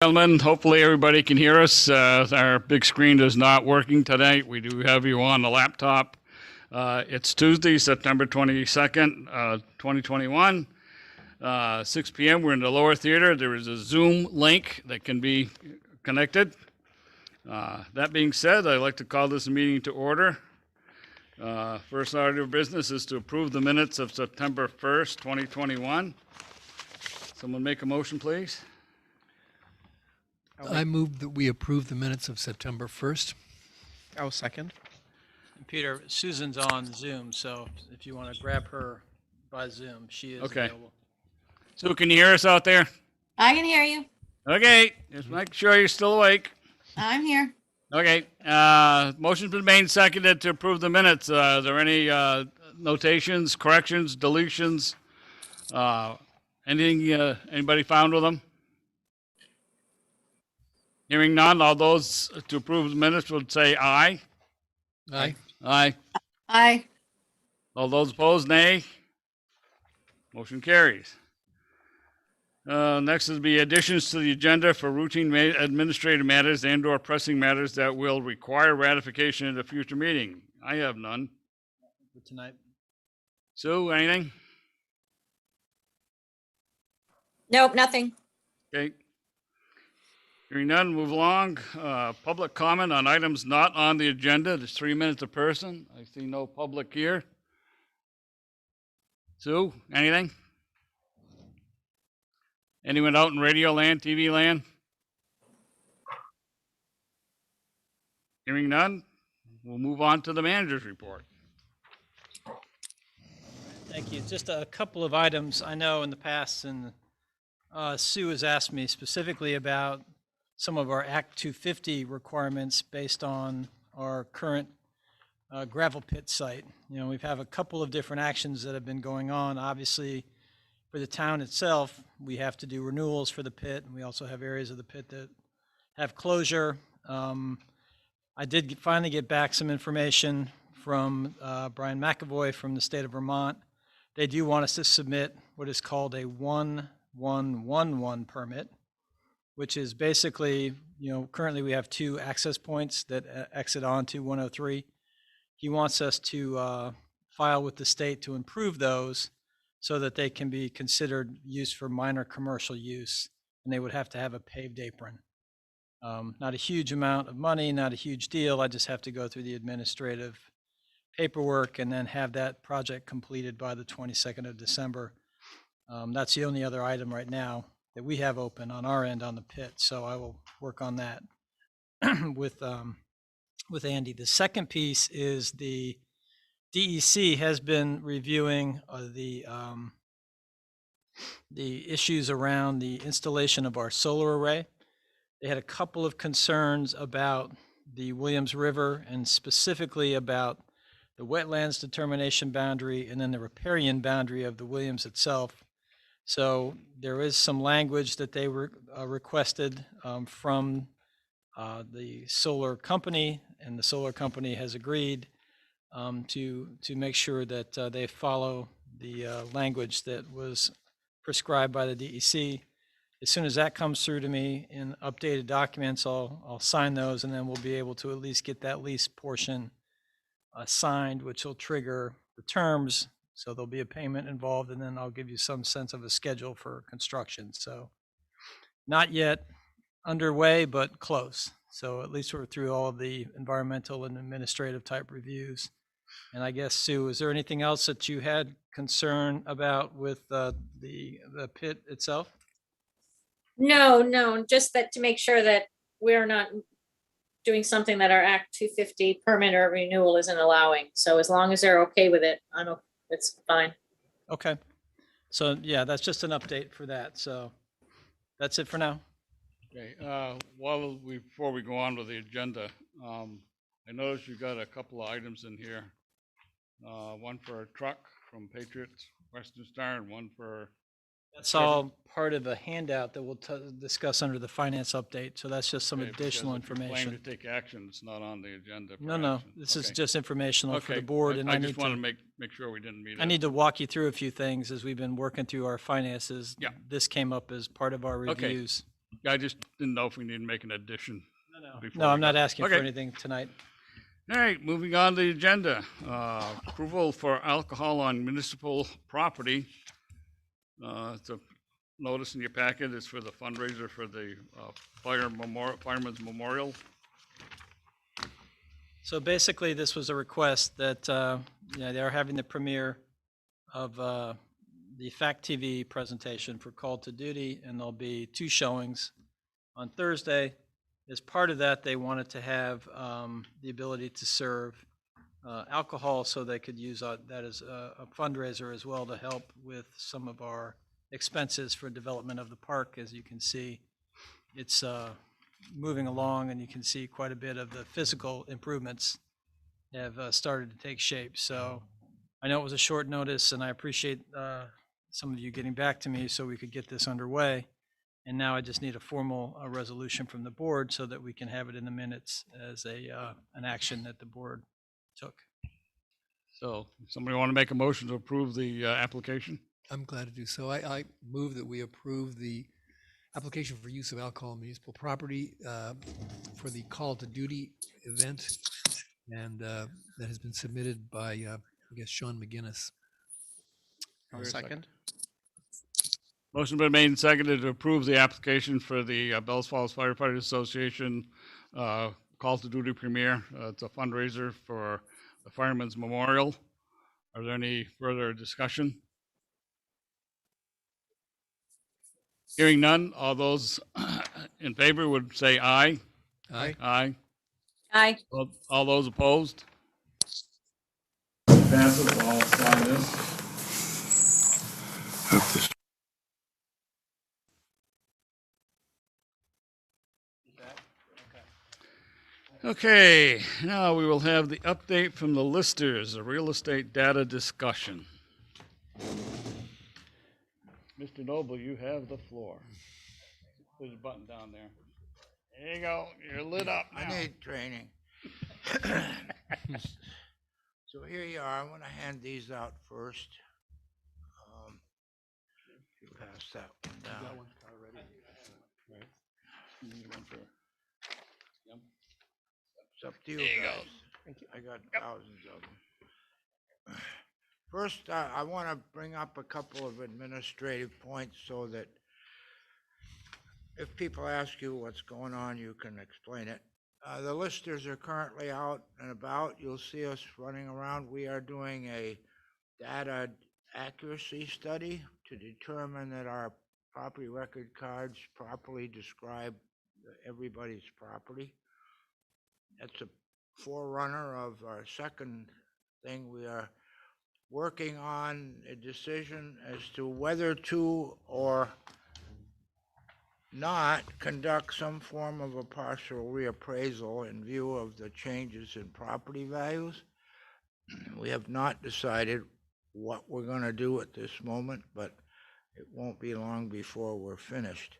Gentlemen, hopefully everybody can hear us. Our big screen is not working tonight. We do have you on the laptop. It's Tuesday, September 22nd, 2021, 6 p.m. We're in the lower theater. There is a Zoom link that can be connected. That being said, I'd like to call this meeting to order. First order of business is to approve the minutes of September 1st, 2021. Someone make a motion, please. I move that we approve the minutes of September 1st. I'll second. Peter, Susan's on Zoom, so if you want to grab her by Zoom, she is available. Sue, can you hear us out there? I can hear you. Okay, just make sure you're still awake. I'm here. Okay, motion's been made and seconded to approve the minutes. Are there any notations, corrections, deletions? Anything anybody found with them? Hearing none, all those to approve the minutes would say aye. Aye. Aye. Aye. All those opposed, nay. Motion carries. Next is the additions to the agenda for routine administrative matters and/or pressing matters that will require ratification at a future meeting. I have none. For tonight. Sue, anything? Nope, nothing. Okay. Hearing none, move along. Public comment on items not on the agenda. There's 3 minutes a person. I see no public here. Sue, anything? Anyone out in radio land, TV land? Hearing none, we'll move on to the manager's report. Thank you. Just a couple of items. I know in the past, and Sue has asked me specifically about some of our Act 250 requirements based on our current gravel pit site. You know, we've have a couple of different actions that have been going on. Obviously, for the town itself, we have to do renewals for the pit, and we also have areas of the pit that have closure. I did finally get back some information from Brian McAvoy from the state of Vermont. They do want us to submit what is called a 1111 permit, which is basically, you know, currently we have 2 access points that exit onto 103. He wants us to file with the state to improve those so that they can be considered used for minor commercial use, and they would have to have a paved apron. Not a huge amount of money, not a huge deal. I just have to go through the administrative paperwork and then have that project completed by the 22nd of December. That's the only other item right now that we have open on our end on the pit. So I will work on that with Andy. The second piece is the DEC has been reviewing the issues around the installation of our solar array. They had a couple of concerns about the Williams River and specifically about the wetlands determination boundary and then the riparian boundary of the Williams itself. So there is some language that they requested from the solar company, and the solar company has agreed to make sure that they follow the language that was prescribed by the DEC. As soon as that comes through to me in updated documents, I'll sign those, and then we'll be able to at least get that lease portion signed, which will trigger the terms. So there'll be a payment involved, and then I'll give you some sense of a schedule for construction. So not yet underway, but close. So at least we're through all of the environmental and administrative type reviews. And I guess, Sue, is there anything else that you had concern about with the pit itself? No, just that to make sure that we're not doing something that our Act 250 permit or renewal isn't allowing. So as long as they're okay with it, it's fine. Okay. So yeah, that's just an update for that. So that's it for now. Okay, before we go on with the agenda, I noticed you got a couple of items in here. One for a truck from Patriots Western Star and one for... That's all part of a handout that we'll discuss under the finance update. So that's just some additional information. Plan to take action, it's not on the agenda. No, this is just informational for the board. And I just want to make sure we didn't meet. I need to walk you through a few things as we've been working through our finances. Yeah. This came up as part of our reviews. I just didn't know if we need to make an addition. No, before no, we I'm not go. asking for Okay. anything tonight. All right, moving on to the agenda. Approval for alcohol on municipal property. It's a notice in your packet. It's for the fundraiser for the Fireman's Memorial. So basically, this was a request that, they are having the premiere of the Fact TV presentation for Call to Duty, and there'll be 2 showings on Thursday. As part of that, they wanted to have the ability to serve alcohol, so they could use that as a fundraiser as well to help with some of our expenses for development of the park. As you can see, it's moving along, and you can see quite a bit of the physical improvements have started to take shape. So I know it was a short notice, and I appreciate some of you getting back to me so we could get this underway. And now I just need a formal resolution from the board so that we can have it in the minutes as an action that the board took. So somebody want to make a motion to approve the application? I'm glad to do so. I move that we approve the application for use of alcohol on municipal property for the Call to Duty event, and that has been submitted by, I guess, Sean McGinnis. I'll second. Motion been made and seconded to approve the application for the Bells Falls Firefighters Association Call to Duty premiere. It's a fundraiser for the Fireman's Memorial. Are there any further discussion? Hearing none, all those in favor would say aye. Aye. Aye. Aye. All those opposed? Passes, I'll sign this. Okay, now we will have the update from the listers, a real estate data discussion. Mr. Noble, you have the floor. There's a button down there. There you go, you're lit up now. I need training. So here you are. I'm going to hand these out first. You pass that one down. It's up to you There you go. guys. I got thousands of them. First, I want to bring up a couple of administrative points so that if people ask you what's going on, you can explain it. The listers are currently out and about. You'll see us running around. We are doing a data accuracy study to determine that our property record cards properly describe everybody's property. That's a forerunner of our second thing. We are working on a decision as to whether to or not conduct some form of a partial reappraisal in view of the changes in property values. We have not decided what we're going to do at this moment, but it won't be long before we're finished.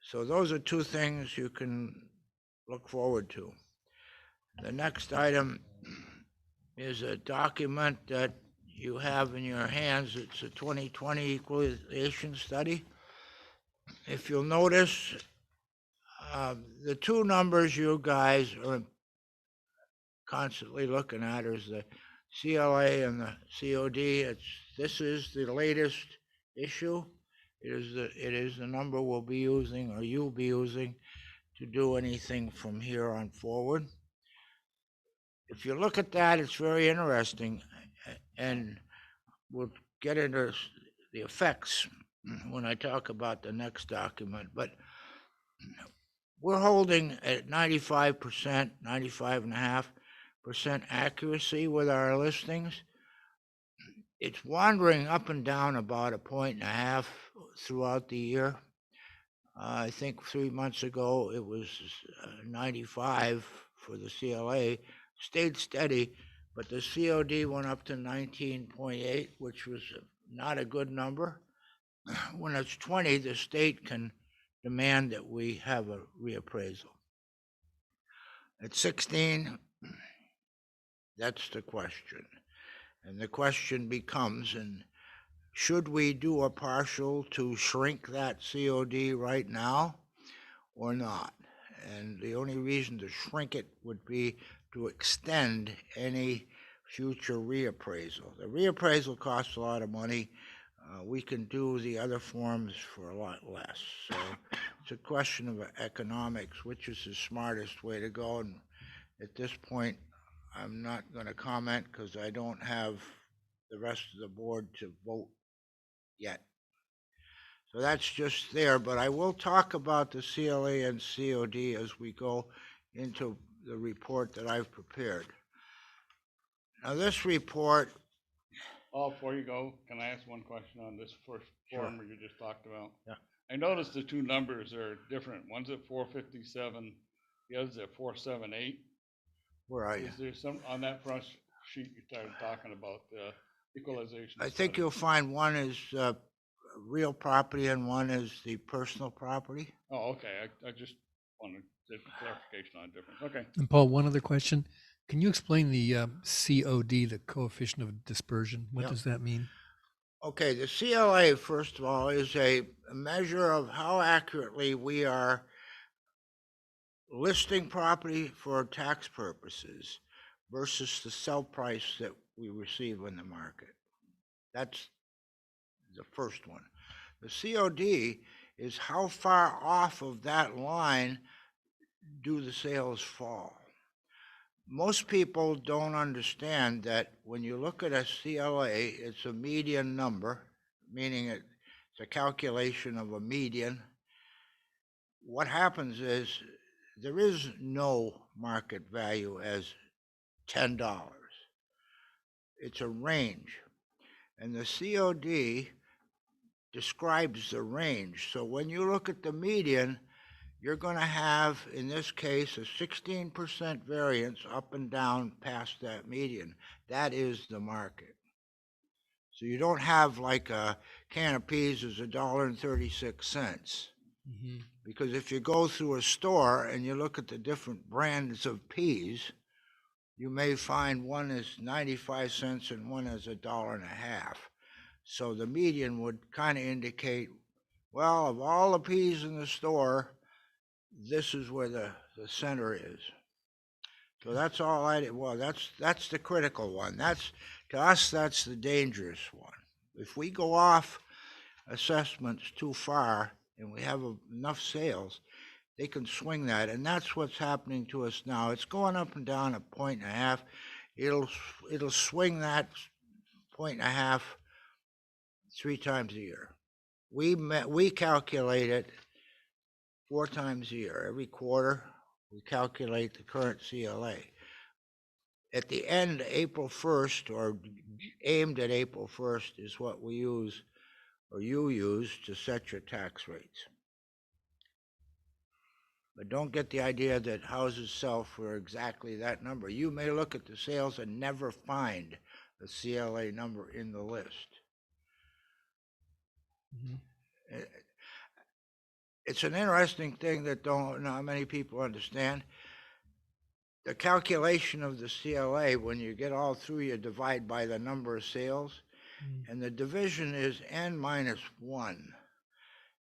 So those are 2 things you can look forward to. The next item is a document that you have in your hands. It's a 2020 equalization study. If you'll notice, the 2 numbers you guys are constantly looking at is the CLA and the COD. This is the latest issue. It is the number we'll be using, or you'll be using, to do anything from here on forward. If you look at that, it's very interesting, and we'll get into the effects when I talk about the next document. But we're holding at 95%, 95.5% accuracy with our listings. It's wandering up and down about 1.5 points throughout the year. I think 3 months ago it was 95 for the CLA, stayed steady, but the COD went up to 19.8, which was not a good number. When it's 20, the state can demand that we have a reappraisal. At 16, that's the question. And the question becomes, and should we do a partial to shrink that COD right now or not? And the only reason to shrink it would be to extend any future reappraisal. The reappraisal costs a lot of money. We can do the other forms for a lot less. So it's a question of economics, which is the smartest way to go. And at this point, I'm not going to comment because I don't have the rest of the board to vote yet. So that's just there, but I will talk about the CLA and COD as we go into the report that I've prepared. Now, this report, Oh, before you go, can I ask one question on this first Sure. form you just talked about? Yeah. I noticed the two numbers are different. One's at 457, the other's at 478. where are you? Is there some, on that front sheet you started talking about the equalization? I think study? you'll find one is real property and one is the personal property. Oh, okay, I just wanted clarification on difference. Okay. And Paul, one other question. Can you explain the COD, the coefficient of dispersion? What Yep. does that mean? Okay, the CLA, first of all, is a measure of how accurately we are listing property for tax purposes versus the sell price that we receive in the market. That's the first one. The COD is how far off of that line do the sales fall. Most people don't understand that when you look at a CLA, it's a median number, meaning it's a calculation of a median. What happens is there is no market value as $10. It's a range. And the COD describes the range. So when you look at the median, you're going to have, in this case, a 16% variance up and down past that median. That is the market. So you don't have like a can of peas is $1.36. Because if you go through a store and you look at the different brands of peas, you may find one is 95 cents and one is $1.50. So the median would kind of indicate, well, of all the peas in the store, this is where the center is. So that's all I did. Well, that's the critical one. To us, that's the dangerous one. If we go off assessments too far and we have enough sales, they can swing that, and that's what's happening to us now. It's going up and down 1.5. It'll swing that 1.5 3 times a year. We calculate it 4 times a year. Every quarter, we calculate the current CLA. At the end, April 1st, or aimed at April 1st, is what we use, or you use, to set your tax rates. But don't get the idea that houses sell for exactly that number. You may look at the sales and never find the CLA number in the list. It's an interesting thing that not many people understand. The calculation of the CLA, when you get all through, you divide by the number of sales, and the division is n minus 1.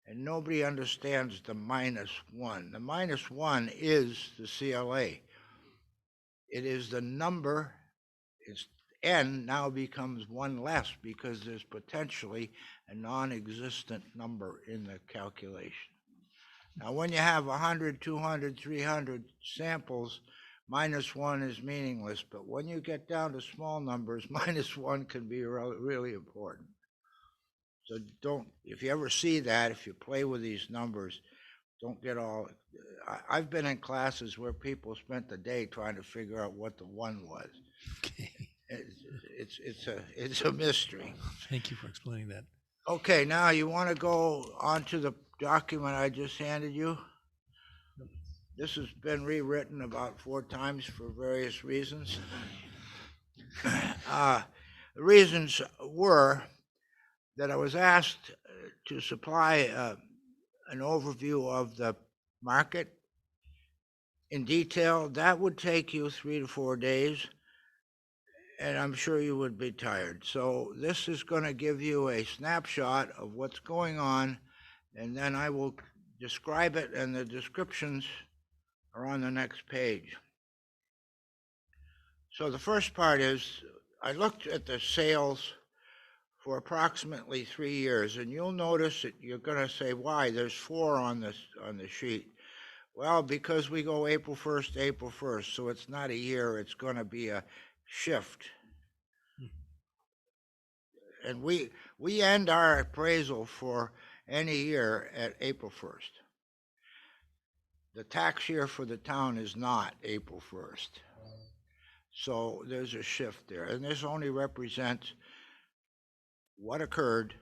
And nobody understands the minus 1. The minus 1 is the CLA. It is the number, it's n now becomes 1 less because there's potentially a non-existent number in the calculation. Now, when you have 100, 200, 300 samples, minus 1 is meaningless. But when you get down to small numbers, minus 1 can be really important. So if you ever see that, if you play with these numbers, don't get all, I've been in classes where people spent the day trying to figure out what the 1 was. Okay. It's a mystery. Thank you for explaining that. Okay, now you want to go on to the document I just handed you? This has been rewritten about 4 times for various reasons. The reasons were that I was asked to supply an overview of the market in detail. That would take you 3 to 4 days. and I'm sure you would be tired. So this is going to give you a snapshot of what's going on, and then I will describe it, and the descriptions are on the next page. So the first part is, I looked at the sales for approximately 3 years, and you'll notice that you're going to say, why? There's 4 on the sheet. Well, because we go April 1st, April 1st, so it's not a year, it's going to be a shift. And we end our appraisal for any year at April 1st. The tax year for the town is not April 1st. So there's a shift there. And this only represents what occurred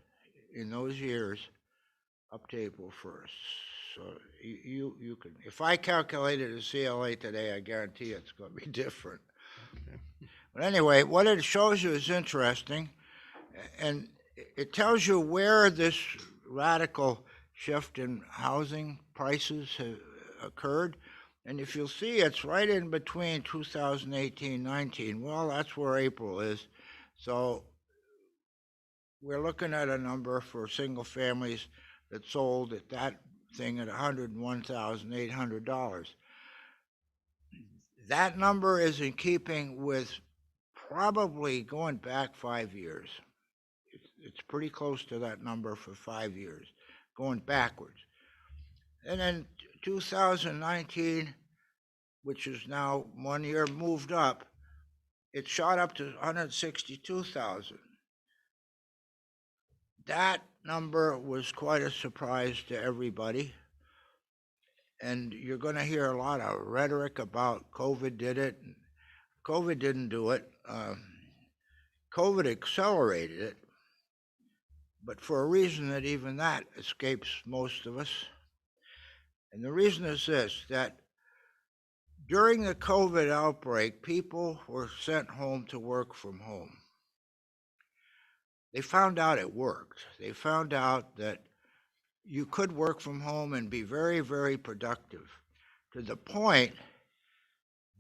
in those years up to April 1st. So you can, if I calculated a CLA today, I guarantee it's going to be different. Okay. But anyway, what it shows you is interesting, and it tells you where this radical shift in housing prices have occurred. And if you'll see, it's right in between 2018-19. Well, that's where April is. So we're looking at a number for single families that sold at that thing at $101,800. That number is in keeping with probably going back 5 years. It's pretty close to that number for 5 years, going backwards. And then 2019, which is now 1 year moved up, it shot up to 162,000. That number was quite a surprise to everybody. And you're going to hear a lot of rhetoric about COVID did it. COVID didn't do it. COVID accelerated it, but for a reason that even that escapes most of us. And the reason is this, that during the COVID outbreak, people were sent home to work from home. They found out it worked. They found out that you could work from home and be very, very productive, to the point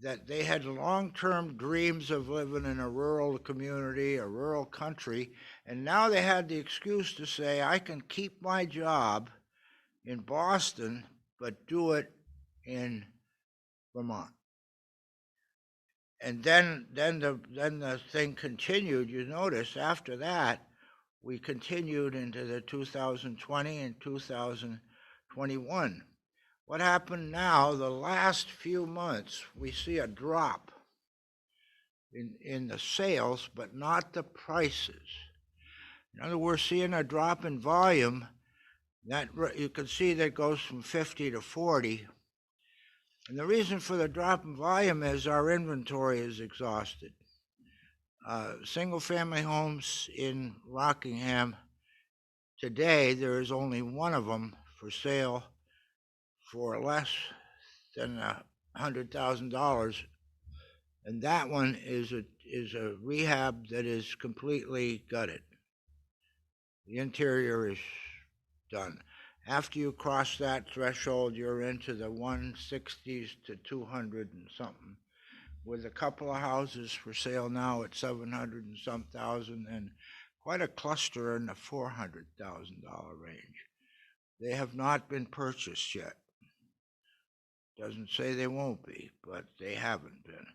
that they had long-term dreams of living in a rural community, a rural country, and now they had the excuse to say, I can keep my job in Boston, but do it in Vermont. And then the thing continued. You notice after that, we continued into the 2020 and 2021. What happened now, the last few months, we see a drop in the sales, but not the prices. In other words, we're seeing a drop in volume. That you can see that goes from 50 to 40. And the reason for the drop in volume is our inventory is exhausted. Single-family homes in Rockingham today, there is only one of them for sale for less than $100,000, and that one is a rehab that is completely gutted. The interior is done. After you cross that threshold, you're into the 160s to 200 and something, with a couple of houses for sale now at 700 and some thousand, and quite a cluster in the $400,000 range. They have not been purchased yet. Doesn't say they won't be, but they haven't been.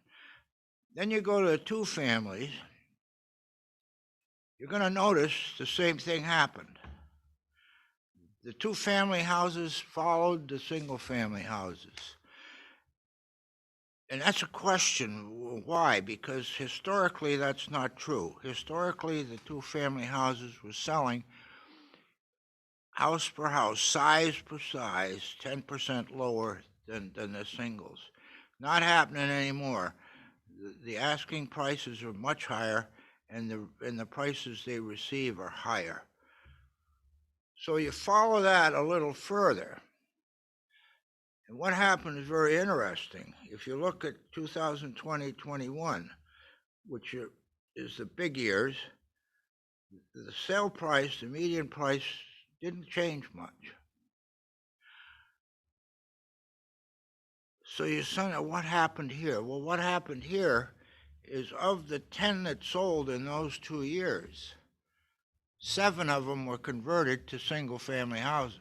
Then you go to the 2 families, you're going to notice the same thing happened. The 2-family houses followed the single-family houses. And that's a question, why? Because historically that's not true. Historically, the 2-family houses were selling house per house, size per size, 10% lower than the singles. Not happening anymore. The asking prices are much higher, and the prices they receive are higher. So you follow that a little further, and what happened is very interesting. If you look at 2020-21, which is the big years, the sale price, the median price, didn't change much. So you say, what happened here? Well, what happened here is of the 10 that sold in those 2 years, 7 of them were converted to single-family houses.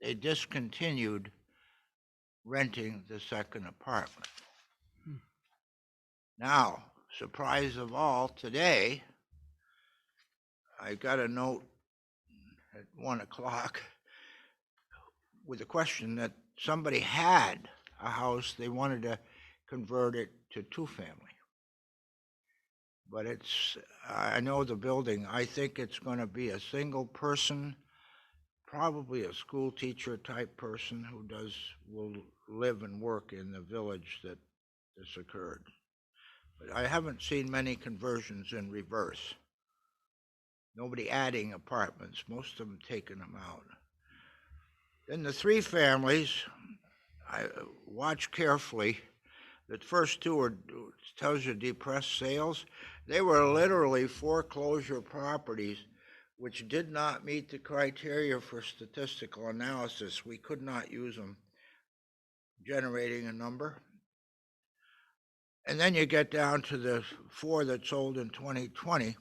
They discontinued renting the second apartment. Now, surprise of all, today, I got a note at 1 o'clock with a question that somebody had a house, they wanted to convert it to two-family. But I know the building, I think it's going to be a single person, probably a school teacher type person who will live and work in the village that this occurred. But I haven't seen many conversions in reverse. Nobody adding apartments, most of them taking them out. Then the 3 families, I watch carefully. The first 2 tells you depressed sales. They were literally foreclosure properties which did not meet the criteria for statistical analysis. We could not use them generating a number. And then you get down to the 4 that sold in 2020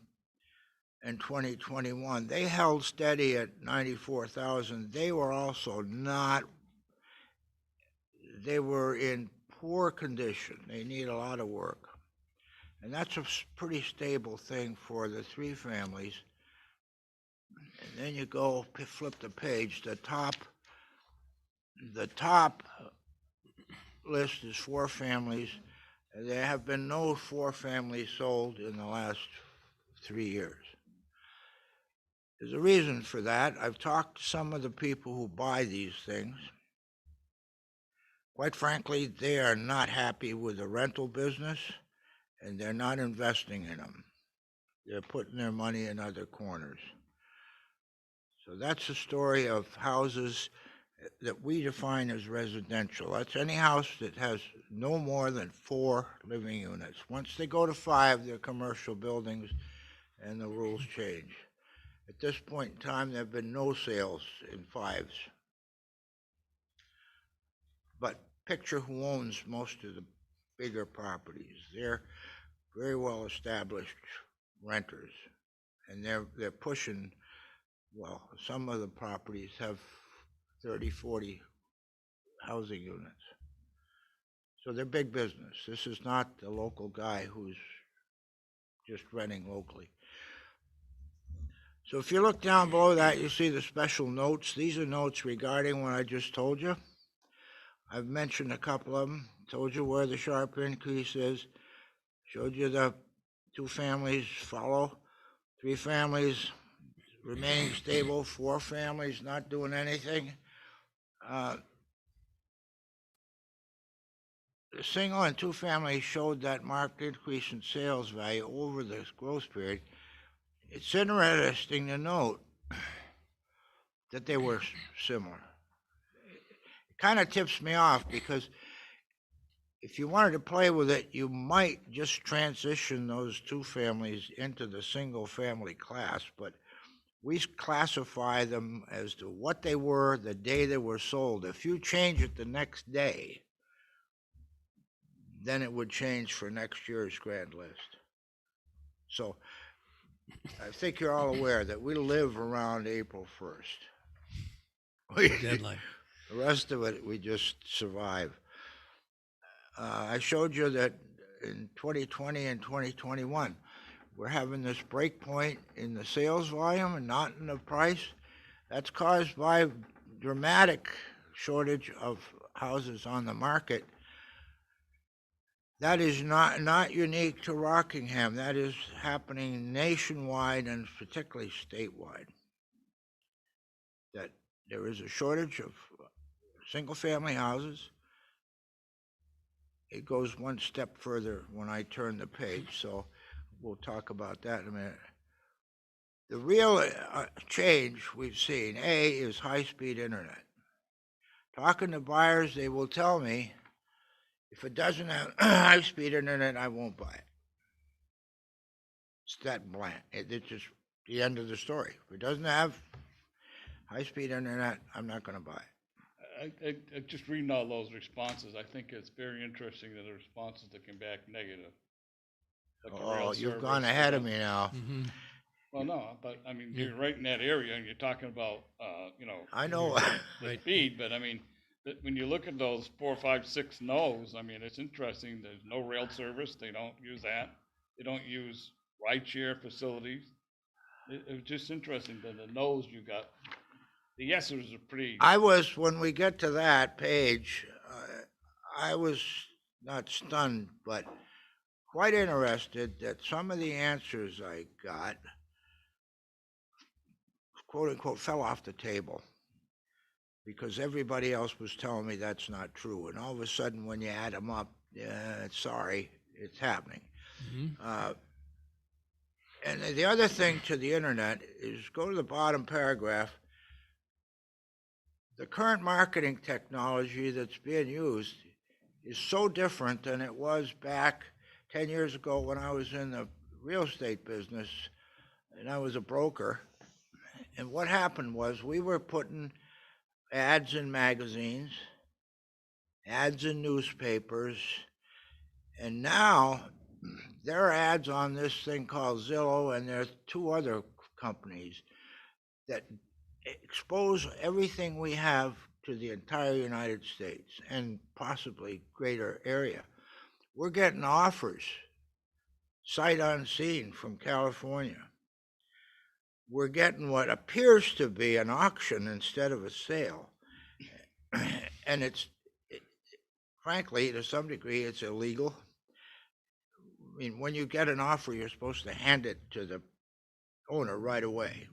and 2021. They held steady at 94,000. They were also not, they were in poor condition. They need a lot of work. And that's a pretty stable thing for the 3 families. And then you go flip the page. The top list is 4 families. There have been no 4 families sold in the last 3 years. There's a reason for that. I've talked to some of the people who buy these things. Quite frankly, they are not happy with the rental business, and they're not investing in them. They're putting their money in other corners. So that's the story of houses that we define as residential. That's any house that has no more than 4 living units. Once they go to 5, they're commercial buildings, and the rules change. At this point in time, there have been no sales in 5s. But picture who owns most of the bigger properties. They're very well established renters, and they're pushing, well, some of the properties have 30, 40 housing units. So they're big business. This is not the local guy who's just renting locally. So if you look down below that, you see the special notes. These are notes regarding what I just told you. I've mentioned a couple of them, told you where the sharp increase is, showed you the 2 families follow, 3 families remaining stable, 4 families not doing anything. The single and 2 families showed that marked increase in sales value over this growth period. It's interesting to note that they were similar. It kind of tips me off because if you wanted to play with it, you might just transition those 2 families into the single family class, but we classify them as to what they were the day they were sold. If you change it the next day, then it would change for next year's grand list. So I think you're all aware that we live around April 1st. Deadline. The rest of it, we just survive. I showed you that in 2020 and 2021, we're having this break point in the sales volume and not in the price. That's caused by dramatic shortage of houses on the market. That is not unique to Rockingham. That is happening nationwide and particularly statewide. That there is a shortage of single-family houses. It goes one step further when I turn the page, so we'll talk about that in a minute. The real change we've seen, A, is high-speed internet. Talking to buyers, they will tell me, if it doesn't have high-speed internet, I won't buy it. It's that blunt. It's just the end of the story. If it doesn't have high-speed internet, I'm not going to buy it. I just reading all those responses, I think it's very interesting that the responses that came back negative. like a Oh, rail you've service, gone you ahead of know. me now. Mhm. Well, no, but I mean, Yeah. you're right in that area and you're talking about, I know. the Right. speed, but I mean, when you look at those 4, 5, 6 no's, I mean, it's interesting. There's no rail service. They don't use that. They don't use rideshare facilities. It was just interesting that the no's you got. The yeses are pretty, When we get to that page, I was not stunned, but quite interested that some of the answers I got, quote unquote, fell off the table because everybody else was telling me that's not true. And all of a sudden, when you add them up, yeah, sorry, it's happening. Mhm. And the other thing to the internet is go to the bottom paragraph. The current marketing technology that's being used is so different than it was back 10 years ago when I was in the real estate business and I was a broker. And what happened was we were putting ads in magazines, ads in newspapers, and now there are ads on this thing called Zillow, and there's two other companies that expose everything we have to the entire United States and possibly greater area. We're getting offers sight unseen from California. We're getting what appears to be an auction instead of a sale. And frankly, to some degree, it's illegal. I mean, when you get an offer, you're supposed to hand it to the owner right away.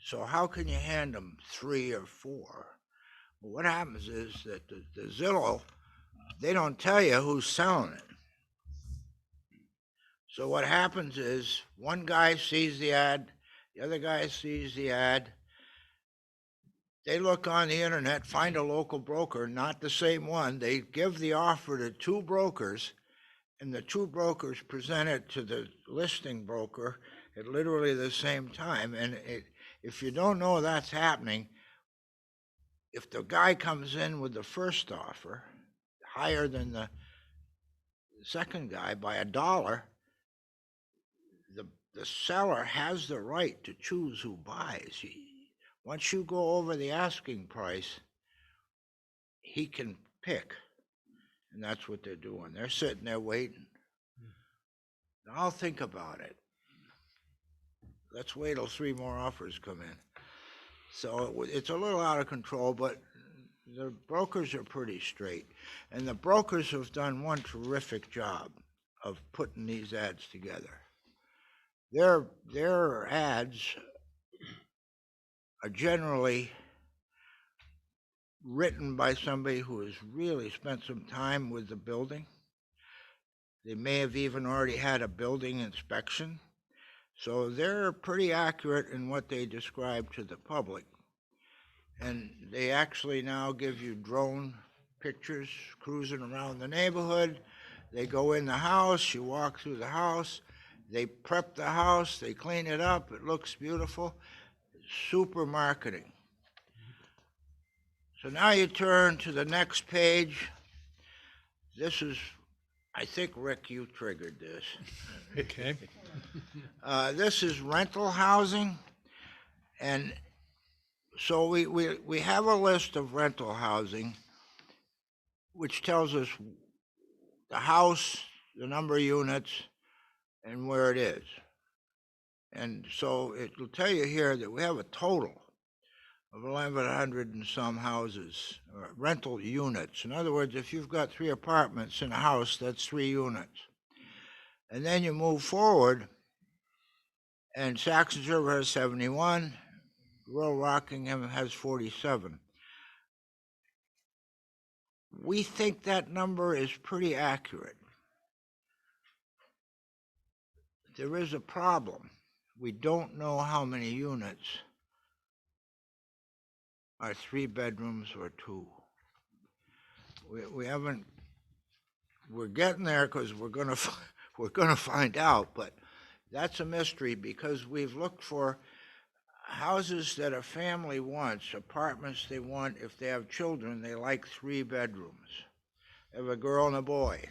So how can you hand them 3 or 4? Well, what happens is that the Zillow, they don't tell you who's selling it. So what happens is one guy sees the ad, the other guy sees the ad. They look on the internet, find a local broker, not the same one. They give the offer to 2 brokers, and the 2 brokers present it to the listing broker at literally the same time. And if you don't know that's happening, if the guy comes in with the first offer higher than the second guy by $1, the seller has the right to choose who buys. Once you go over the asking price, he can pick, and that's what they're doing. They're sitting there waiting. Now I'll think about it. Let's wait till 3 more offers come in. So it's a little out of control, but the brokers are pretty straight, and the brokers have done one terrific job of putting these ads together. Their ads are generally written by somebody who has really spent some time with the building. They may have even already had a building inspection. So they're pretty accurate in what they describe to the public. And they actually now give you drone pictures cruising around the neighborhood. They go in the house, you walk through the house, they prep the house, they clean it up, it looks beautiful. Super marketing. So now you turn to the next page. This is, I think, Rick, you triggered this. Okay. This is rental housing. And so we have a list of rental housing, which tells us the house, the number of units, and where it is. And so it will tell you here that we have a total of 1,100 and some houses, or rental units. In other words, if you've got 3 apartments in a house, that's 3 units. And then you move forward, and Saxon River has 71, rural Rockingham has 47. We think that number is pretty accurate. There is a problem. We don't know how many units are 3 bedrooms or 2. We haven't. We're getting there because we're gonna find out, but that's a mystery because we've looked for houses that a family wants, apartments they want. If they have children, they like 3 bedrooms. They have a girl and a boy.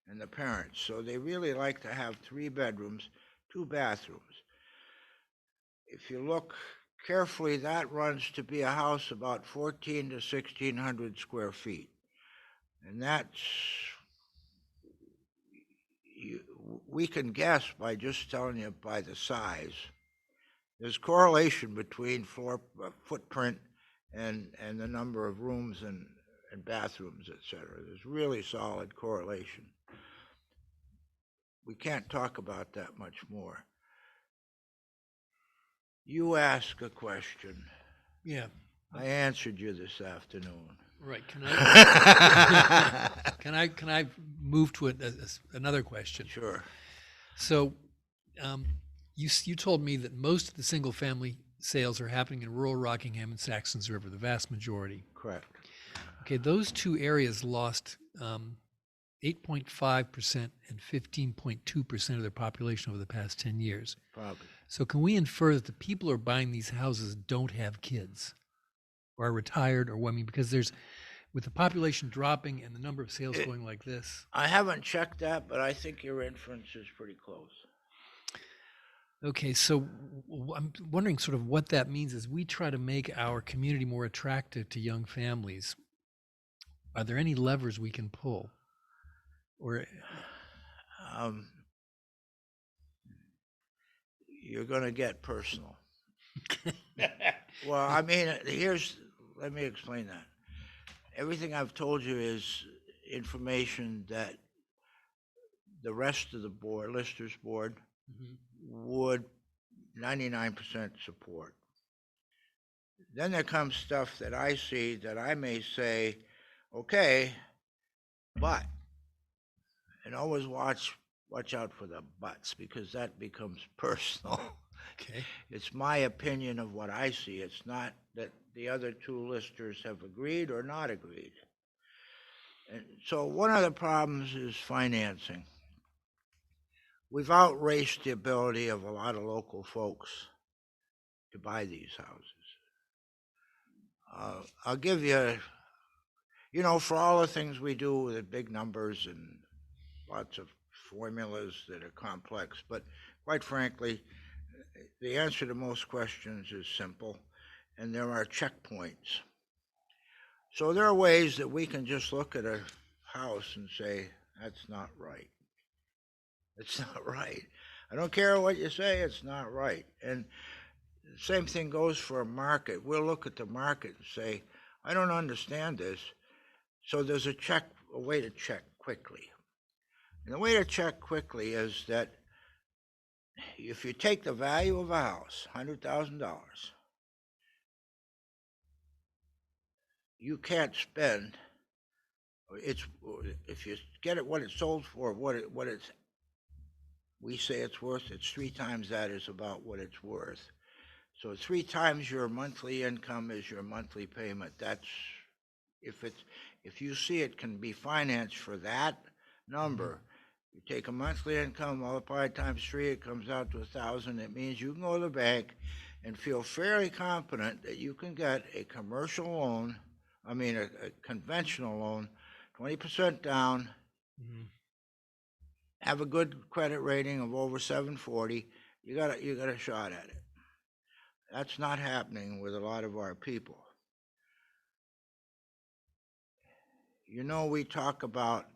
and the parents. So they really like to have 3 bedrooms, 2 bathrooms. If you look carefully, that runs to be a house about 14 to 1,600 square feet. And that's, we can guess by just telling you by the size. There's correlation between floor footprint and the number of rooms and bathrooms, et cetera. There's really solid correlation. We can't talk about that much more. You ask a question. Yeah, I answered you this afternoon. right. Can I move to another question? Sure. So, you told me that most of the single-family sales are happening in rural Rockingham and Saxons River, the vast majority. Correct. Okay, those two areas lost 8.5% and 15.2% of their population over the past 10 years. Probably. So can we infer that the people who are buying these houses don't have kids or are retired or, I mean, because with the population dropping and the number of sales going like this? I haven't checked that, but I think your inference is pretty close. Okay, so I'm wondering sort of what that means as we try to make our community more attractive to young families. Are there any levers we can pull? Or You're going to get personal. Well, I mean, let me explain that. Everything I've told you is information that the rest of the board, Listers board, would 99% support. Then there comes stuff that I see that I may say, okay, but, and always watch out for the buts, because that becomes personal. okay, It's my opinion of what I see. It's not that the other 2 listers have agreed or not agreed. And so one of the problems is financing. We've outraced the ability of a lot of local folks to buy these houses. I'll give you, for all the things we do with big numbers and lots of formulas that are complex, but quite frankly, the answer to most questions is simple, and there are checkpoints. So there are ways that we can just look at a house and say, that's not right. It's not right. I don't care what you say, it's not right. And the same thing goes for a market. We'll look at the market and say, I don't understand this. So there's a way to check quickly. And the way to check quickly is that if you take the value of a house, $100,000, you can't spend. If you get it what it's sold for, we say it's worth. It's 3 times that is about what it's worth. So 3 times your monthly income is your monthly payment. That's if you see it can be financed for that number. You take a monthly income, multiply it times 3, it comes out to 1,000. It means you can go to the bank and feel fairly confident that you can get a commercial loan, a conventional loan, 20% down, have a good credit rating of over 740. You got a shot at it. That's not happening with a lot of our people. We talk about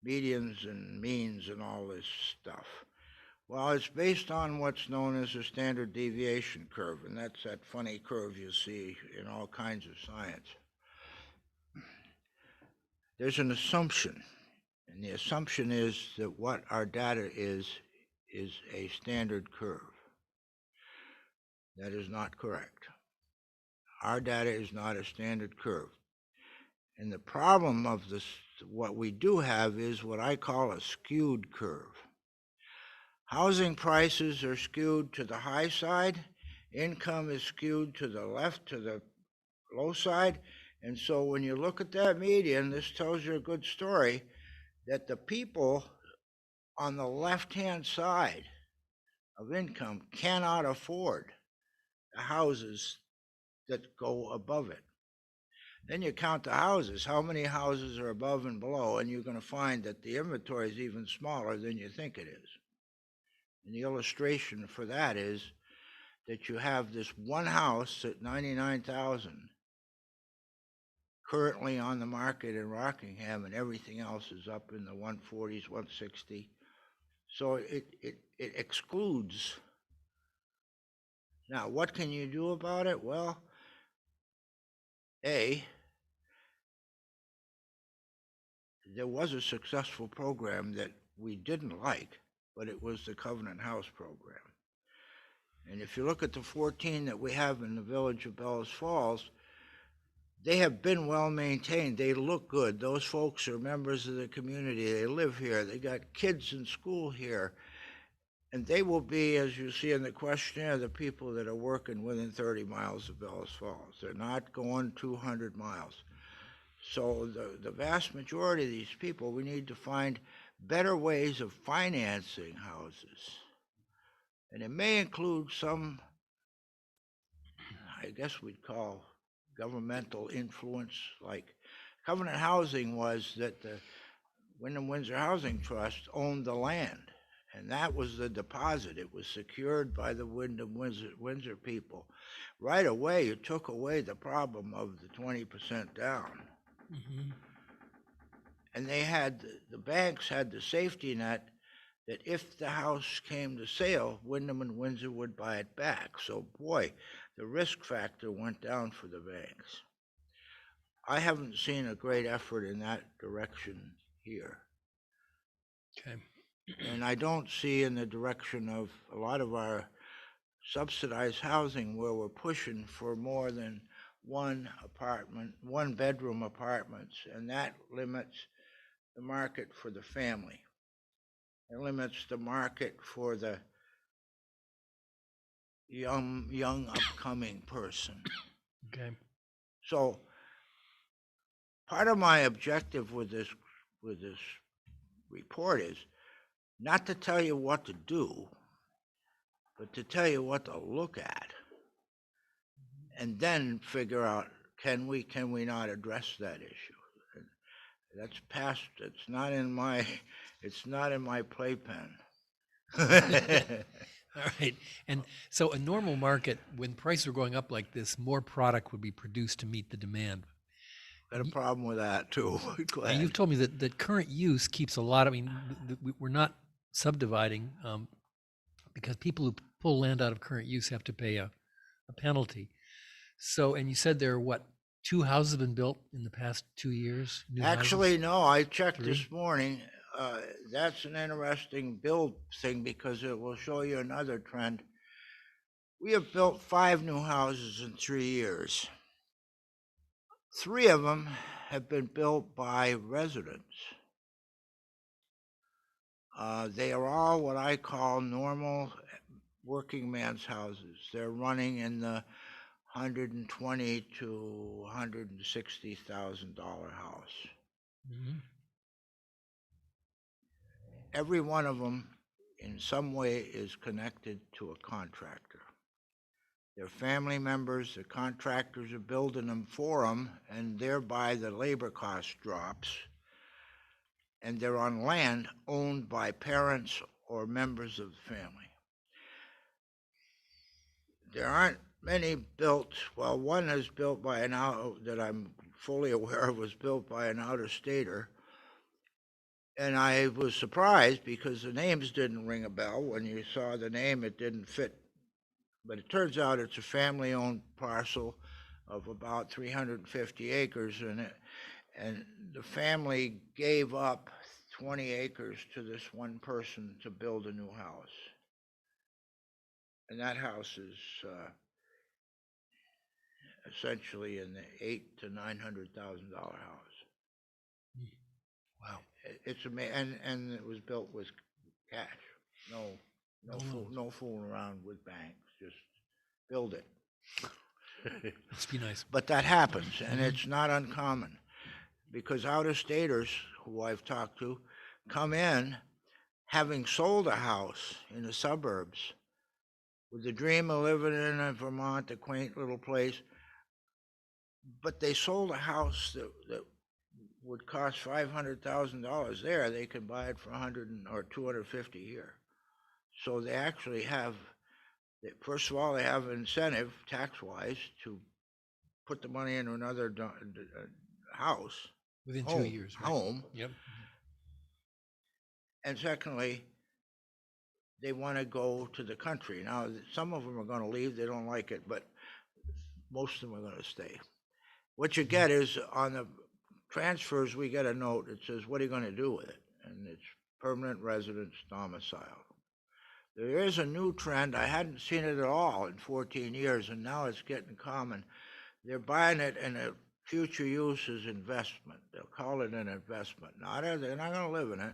medians and means and all this stuff. Well, it's based on what's known as a standard deviation curve, and that's that funny curve you see in all kinds of science. There's an assumption, and the assumption is that what our data is a standard curve. That is not correct. Our data is not a standard curve. And the problem of this, what we do have, is what I call a skewed curve. Housing prices are skewed to the high side, income is skewed to the left, to the low side, and so when you look at that median, this tells you a good story that the people on the left-hand side of income cannot afford the houses that go above it. Then you count the houses, how many houses are above and below, and you're gonna find that the inventory is even smaller than you think it is. And the illustration for that is that you have this one house at 99,000 currently on the market in Rockingham, and everything else is up in the 140s, 160. So it excludes. Now, what can you do about it? Well, there was a successful program that we didn't like, but it was the Covenant House program. And if you look at the 14 that we have in the village of Bellows Falls, they have been well maintained. They look good. Those folks are members of the community. They live here. They got kids in school here. And they will be, as you see in the questionnaire, the people that are working within 30 miles of Bellows Falls. They're not going 200 miles. So the vast majority of these people, we need to find better ways of financing houses. And it may include some, I guess we'd call governmental influence, like Covenant Housing was that the Wyndham Windsor Housing Trust owned the land, and that was the deposit. It was secured by the Wyndham Windsor people. Right away, you took away the problem of the 20% down. Mm-hmm. And they had, the banks had the safety net that if the house came to sale, Wyndham and Windsor would buy it back. So boy, the risk factor went down for the banks. I haven't seen a great effort in that direction here. Okay. And I don't see in the direction of a lot of our subsidized housing where we're pushing for more than one bedroom apartments, and that limits the market for the family. It limits the market for the young upcoming person. Okay. So part of my objective with this report is not to tell you what to do, but to tell you what to look at, and then figure out, can we not address that issue? And that's past. It's not in my playpen. All right. And so a normal market, when prices are going up like this, more product would be produced to meet the demand. Got a problem with that too. Go And ahead. you've told me that current use keeps a lot. I mean, we're not subdividing because people who pull land out of current use have to pay a penalty. So, and you said there are what, 2 houses have been built in the past 2 years? New houses? Actually, no, I checked 3? this morning. That's an interesting build thing because it will show you another trend. We have built 5 new houses in 3 years. 3 of them have been built by residents. They are all what I call normal working man's houses. They're running in the $120,000 to $160,000 house. Mhm. Every one of them, in some way, is connected to a contractor. They're family members. The contractors are building them for them, and thereby the labor cost drops. And they're on land owned by parents or members of the family. There aren't many built. Well, one is built by that I'm fully aware of was built by an out-of-stater. And I was surprised because the names didn't ring a bell. When you saw the name, it didn't fit. But it turns out it's a family-owned parcel of about 350 acres in it. And the family gave up 20 acres to this one person to build a new house. And that house is essentially in the $800,000 to $900,000 house. Wow. It's amazing, and it was built with cash. No fooling around with banks. Just build it. Must be nice. But that happens, and it's not uncommon, because out-of-staters who I've talked to come in having sold a house in the suburbs with the dream of living in Vermont, a quaint little place. but they sold a house that would cost $500,000 there. They can buy it for 250 here. So they actually have, first of all, they have incentive tax-wise to put the money into another house, Within home, 2 years, right? home. Yep. And secondly, they want to go to the country. Now, some of them are going to leave. They don't like it, but most of them are going to stay. What you get is on the transfers, we get a note that says, what are you going to do with it? And it's permanent residence domicile. There is a new trend. I hadn't seen it at all in 14 years, and now it's getting common. They're buying it in a future use as investment. They'll call it an investment. Now, they're not going to live in it.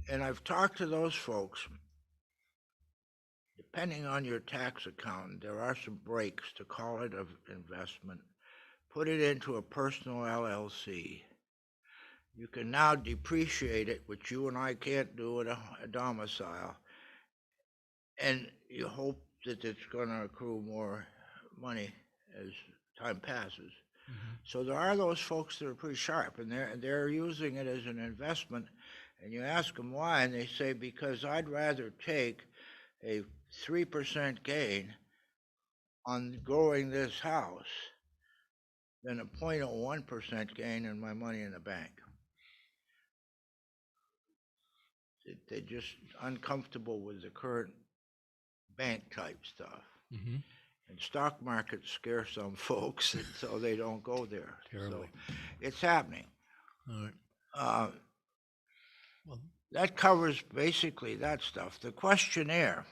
And I've talked to those folks. Depending on your tax accountant, there are some breaks to call it an investment. Put it into a personal LLC. You can now depreciate it, which you and I can't do at a domicile. And you hope that it's going to accrue more money as time passes. So there are those folks that are pretty sharp, and they're using it as an investment. And you ask them why, and they say, because I'd rather take a 3% gain on growing this house than a 0.01% gain in my money in the bank. They're just uncomfortable with the current bank type stuff. Mm-hmm. And stock markets scare some folks, and so they don't go there. Terribly. So it's happening. All right. Well, That covers basically that stuff. The questionnaire,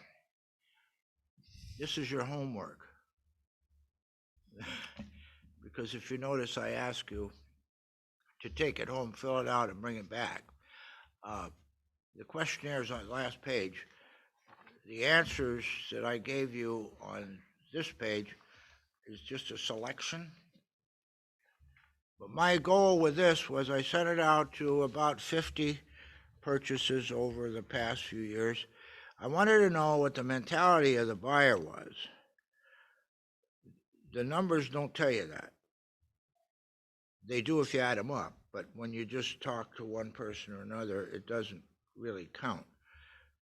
this is your homework. Because if you notice, I ask you to take it home, fill it out, and bring it back. The questionnaire is on the last page. The answers that I gave you on this page is just a selection. But my goal with this was I sent it out to about 50 purchases over the past few years. I wanted to know what the mentality of the buyer was. The numbers don't tell you that. They do if you add them up, but when you just talk to one person or another, it doesn't really count.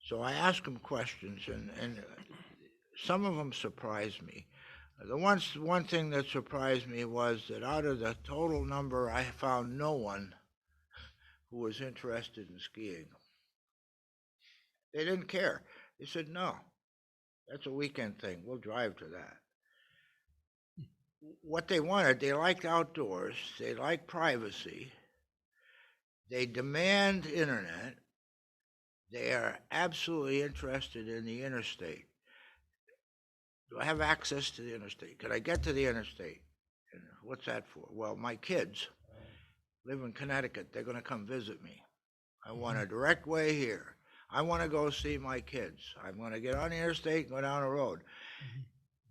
So I asked them questions, and some of them surprised me. One thing that surprised me was that out of the total number, I found no one who was interested in skiing. They didn't care. They said, no, that's a weekend thing. We'll drive to that. What they wanted, they liked outdoors. They like privacy. They demand internet. They are absolutely interested in the interstate. Do I have access to the interstate? Could I get to the interstate? And what's that for? Well, my kids live in Connecticut. They're going to come visit me. I want a direct way here. I want to go see my kids. I want to get on the interstate and go down the road.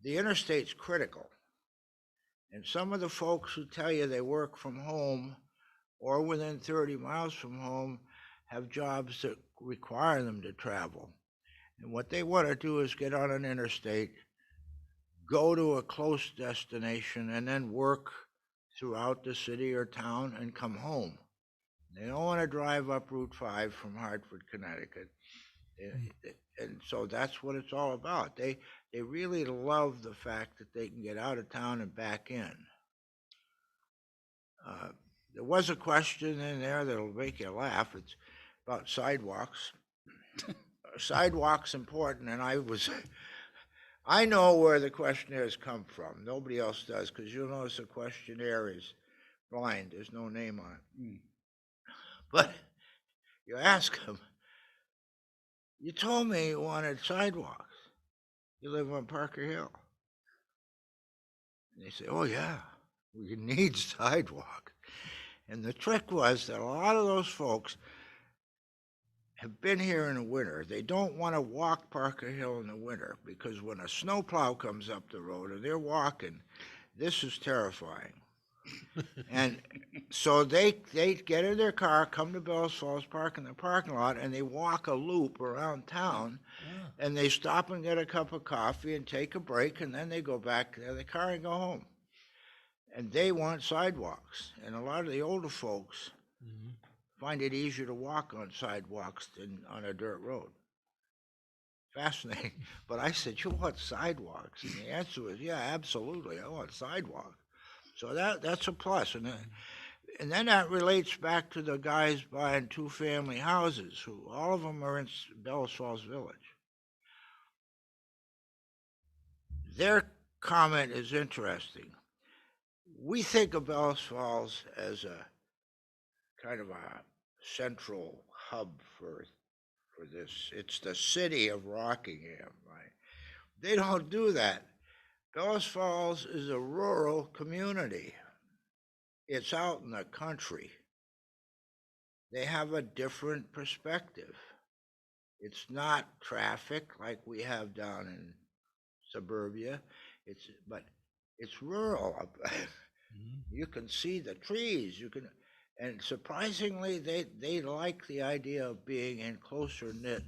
The interstate's critical. And some of the folks who tell you they work from home or within 30 miles from home have jobs that require them to travel. And what they want to do is get on an interstate, go to a close destination, and then work throughout the city or town and come home. They don't want to drive up Route 5 from Hartford, Connecticut. And so that's what it's all about. They really love the fact that they can get out of town and back in. There was a question in there that'll make you laugh. It's about sidewalks. Sidewalks important, and I know where the questionnaires come from. Nobody else does, because you'll notice the questionnaire is blind. There's no name on it. But you ask them, you told me you wanted sidewalks. You live on Parker Hill. And they say, oh yeah, we need sidewalk. And the trick was that a lot of those folks have been here in the winter. They don't want to walk Parker Hill in the winter, because when a snowplow comes up the road and they're walking, this is terrifying. And so they get in their car, come to Bells Falls, park in the parking lot, and they walk a loop around town, and they stop and get a cup of coffee and take a break, and then they go back to their car and go home. And they want sidewalks. And a lot of the older folks Mhm. find it easier to walk on sidewalks than on a dirt road. Fascinating. But I said, you want sidewalks? And the answer was, yeah, absolutely. I want sidewalks. So that's a plus. And then that relates back to the guys buying two-family houses, who all of them are in Bellows Falls Village. Their comment is interesting. We think of Bellows Falls as a kind of a central hub for this. It's the city of Rockingham, right? They don't do that. Bellows Falls is a rural community. It's out in the country. They have a different perspective. It's not traffic like we have down in suburbia. But it's rural. Mhm. You can see the trees. And surprisingly, they like the idea of being in closer knit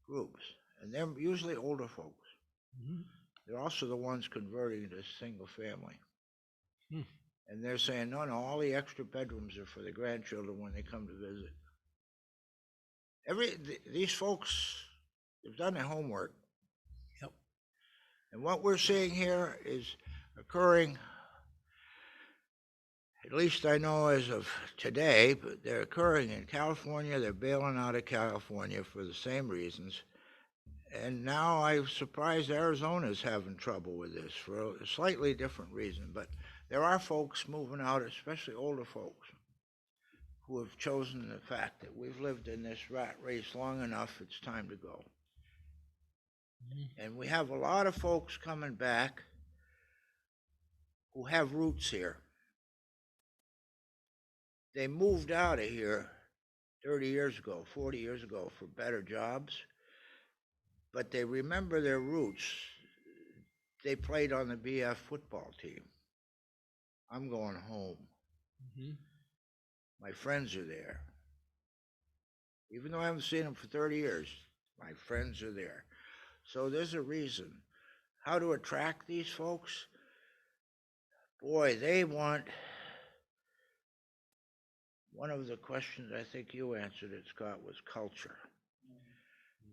groups, and they're usually older folks. Mhm. They're also the ones converting to single family. Hmm. And they're saying, no, all the extra bedrooms are for the grandchildren when they come to visit. These folks have done their homework. Yep. And what we're seeing here is occurring, at least I know as of today, but they're occurring in California. They're bailing out of California for the same reasons. And now I'm surprised Arizona's having trouble with this for a slightly different reason. But there are folks moving out, especially older folks, who have chosen the fact that we've lived in this rat race long enough, it's time to go. And we have a lot of folks coming back who have roots here. They moved out of here 30 years ago, 40 years ago for better jobs, but they remember their roots. They played on the BF football team. I'm going home. Mhm. My friends are there. Even though I haven't seen them for 30 years, my friends are there. So there's a reason. How to attract these folks? Boy, they want, one of the questions I think you answered it, Scott, was culture.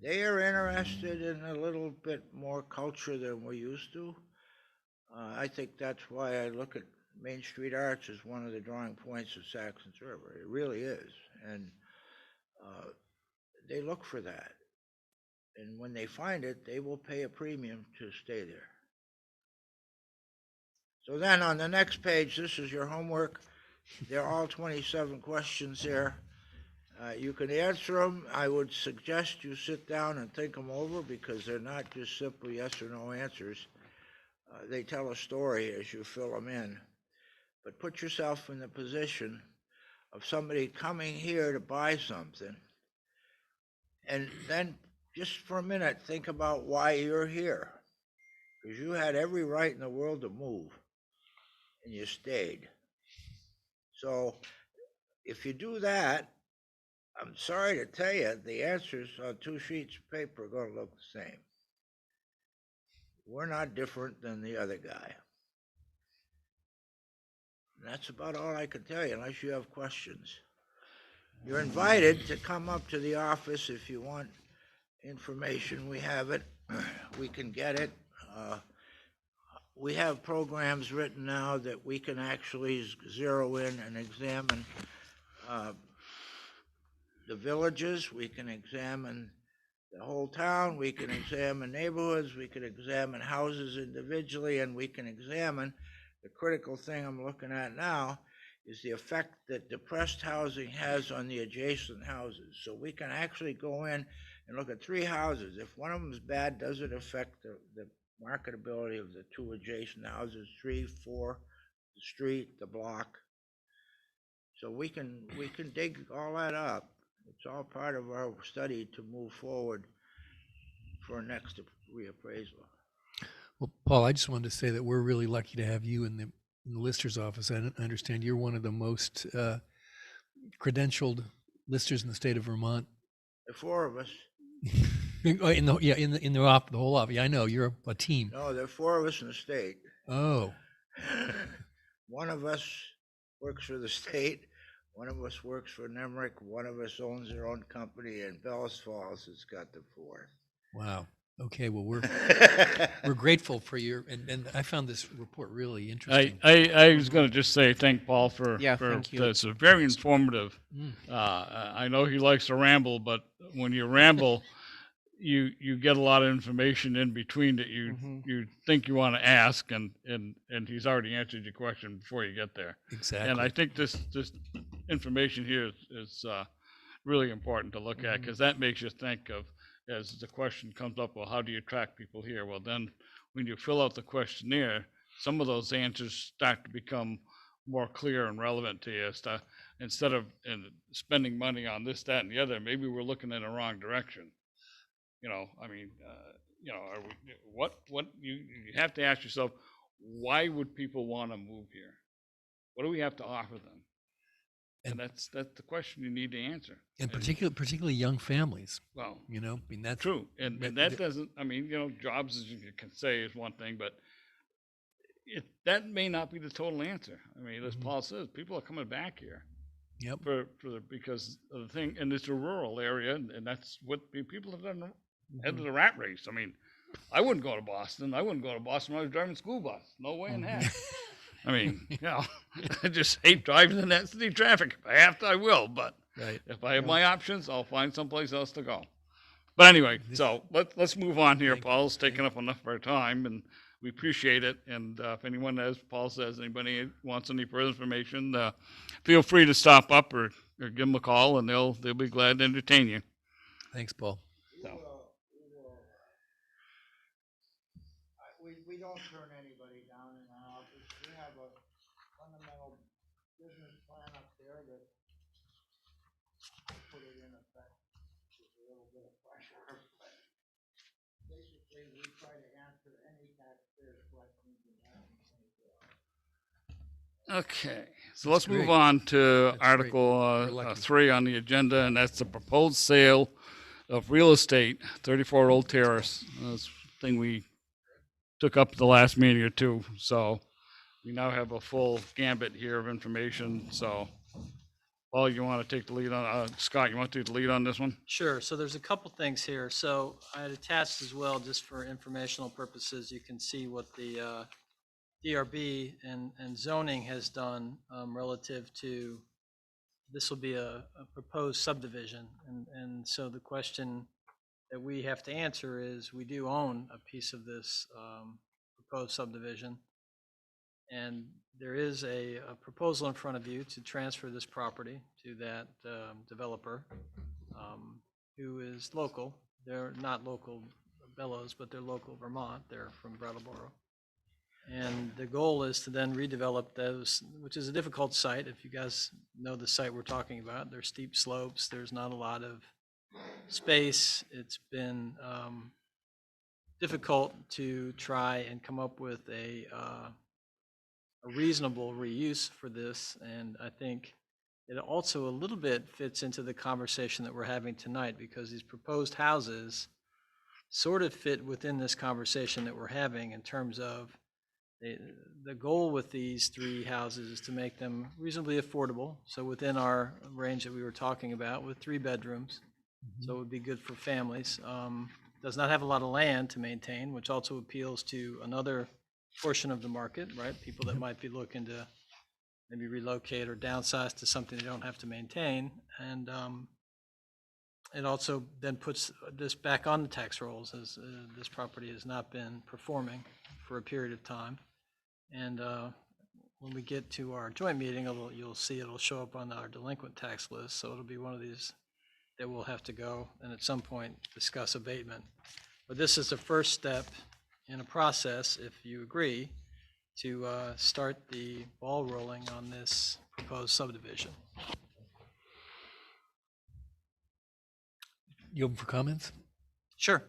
They are interested in a little bit more culture than we're used to. I think that's why I look at Main Street Arts as one of the drawing points of Saxon's River. It really is. And they look for that. And when they find it, they will pay a premium to stay there. So then on the next page, this is your homework. They're all 27 questions there. You can answer them. I would suggest you sit down and think them over, because they're not just simple yes or no answers. They tell a story as you fill them in. But put yourself in the position of somebody coming here to buy something, and then just for a minute think about why you're here, because you had every right in the world to move, and you stayed. So if you do that, I'm sorry to tell you, the answers on 2 sheets of paper are going to look the same. We're not different than the other guy. And that's about all I can tell you, unless you have questions. You're invited to come up to the office if you want information. We have it. We can get it. We have programs written now that we can actually zero in and examine the villages. We can examine the whole town. We can examine neighborhoods. We can examine houses individually, and we can examine the critical thing I'm looking at now is the effect that depressed housing has on the adjacent houses. So we can actually go in and look at 3 houses. If one of them is bad, does it affect the marketability of the 2 adjacent houses, 3, 4, the street, the block? So we can dig all that up. It's all part of our study to move forward for our next reappraisal. Well, Paul, I just wanted to say that we're really lucky to have you in the lister's office. I understand you're one of the most credentialed listers in the state of Vermont. The 4 of us. in the whole office. Yeah, I know you're a team. No, there are 4 of us in the state. Oh, one of us works for the state, one of us works for Nemrick, one of us owns their own company, and Bellas Falls has got the fourth. Wow. Okay, well, we're grateful for your, and I found this report really interesting. I was going to just say thank Paul for thank you. this. It's very informative. Mm. I know he likes to ramble, but when you ramble, you get a lot of information in between that you think you want to ask, and he's already answered your question before you get there. Exactly. And I think this information here is really important to look at, because that makes you think of, as the question comes up, well, how do you attract people here? Well, then when you fill out the questionnaire, some of those answers start to become more clear and relevant to you. Instead of spending money on this, that, and the other, maybe we're looking in the wrong direction. I mean, are we, what you have to ask yourself, why would people want to move here? What do we have to offer them? And that's the question you need to answer. And particularly young families, Well, I mean, that's true. And that doesn't, I mean, jobs, as you can say, is one thing, but that may not be the total answer. I mean, as Paul says, people are coming back here. Yep. Because of the thing, and it's a rural area, and that's what people have done, headed the rat race. I mean, I wouldn't go to Boston. I wouldn't go to Boston when I was driving school bus. No way in heck. I mean, I just hate driving in that city traffic. If I have to, I will. But right. if I have my options, I'll find someplace else to go. But anyway, so let's move on here. Paul's taken up enough of our time, and we appreciate it. And if anyone, as Paul says, anybody wants any further information, feel free to stop up or give them a call, and they'll be glad to entertain you. Thanks, Paul. So. We don't turn anybody down in our office. We have a fundamental business plan up there that I put it in effect with a little bit of pressure. But basically, we try to answer any taxpayer's questions in less than 24 hours. Okay, so let's move great. on to That's Article great. We're lucky. 3 on the agenda, and that's the proposed sale of real estate, 34 Old Terrace. That's the thing we took up the last meeting or two, so we now have a full gambit here of information. So, Paul, you want to take the lead on, Scott, you want to take the lead on this one? Sure. So there's a couple things here. So I had attached as well, just for informational purposes, you can see what the DRB and zoning has done relative to, this will be a proposed subdivision. And so the question that we have to answer is, we do own a piece of this proposed subdivision. And there is a proposal in front of you to transfer this property to that developer who is local. They're not local Bellows, but they're local Vermont. They're from Brattleboro. And the goal is to then redevelop those, which is a difficult site. If you guys know the site we're talking about, there's steep slopes. There's not a lot of space. It's been difficult to try and come up with a reasonable reuse for this. And I think it also a little bit fits into the conversation that we're having tonight, because these proposed houses sort of fit within this conversation that we're having, in terms of the goal with these 3 houses is to make them reasonably affordable. So within our range that we were talking about, with 3 bedrooms. So it would be good for families. Does not have a lot of land to maintain, which also appeals to another portion of the market, right? People that might be looking to maybe relocate or downsize to something they don't have to maintain. And it also then puts this back on the tax rolls, as this property has not been performing for a period of time. And when we get to our joint meeting, you'll see it'll show up on our delinquent tax list. So it'll be one of these that we'll have to go and at some point discuss abatement. But this is the first step in a process, if you agree, to start the ball rolling on this proposed subdivision. You open for comments? Sure.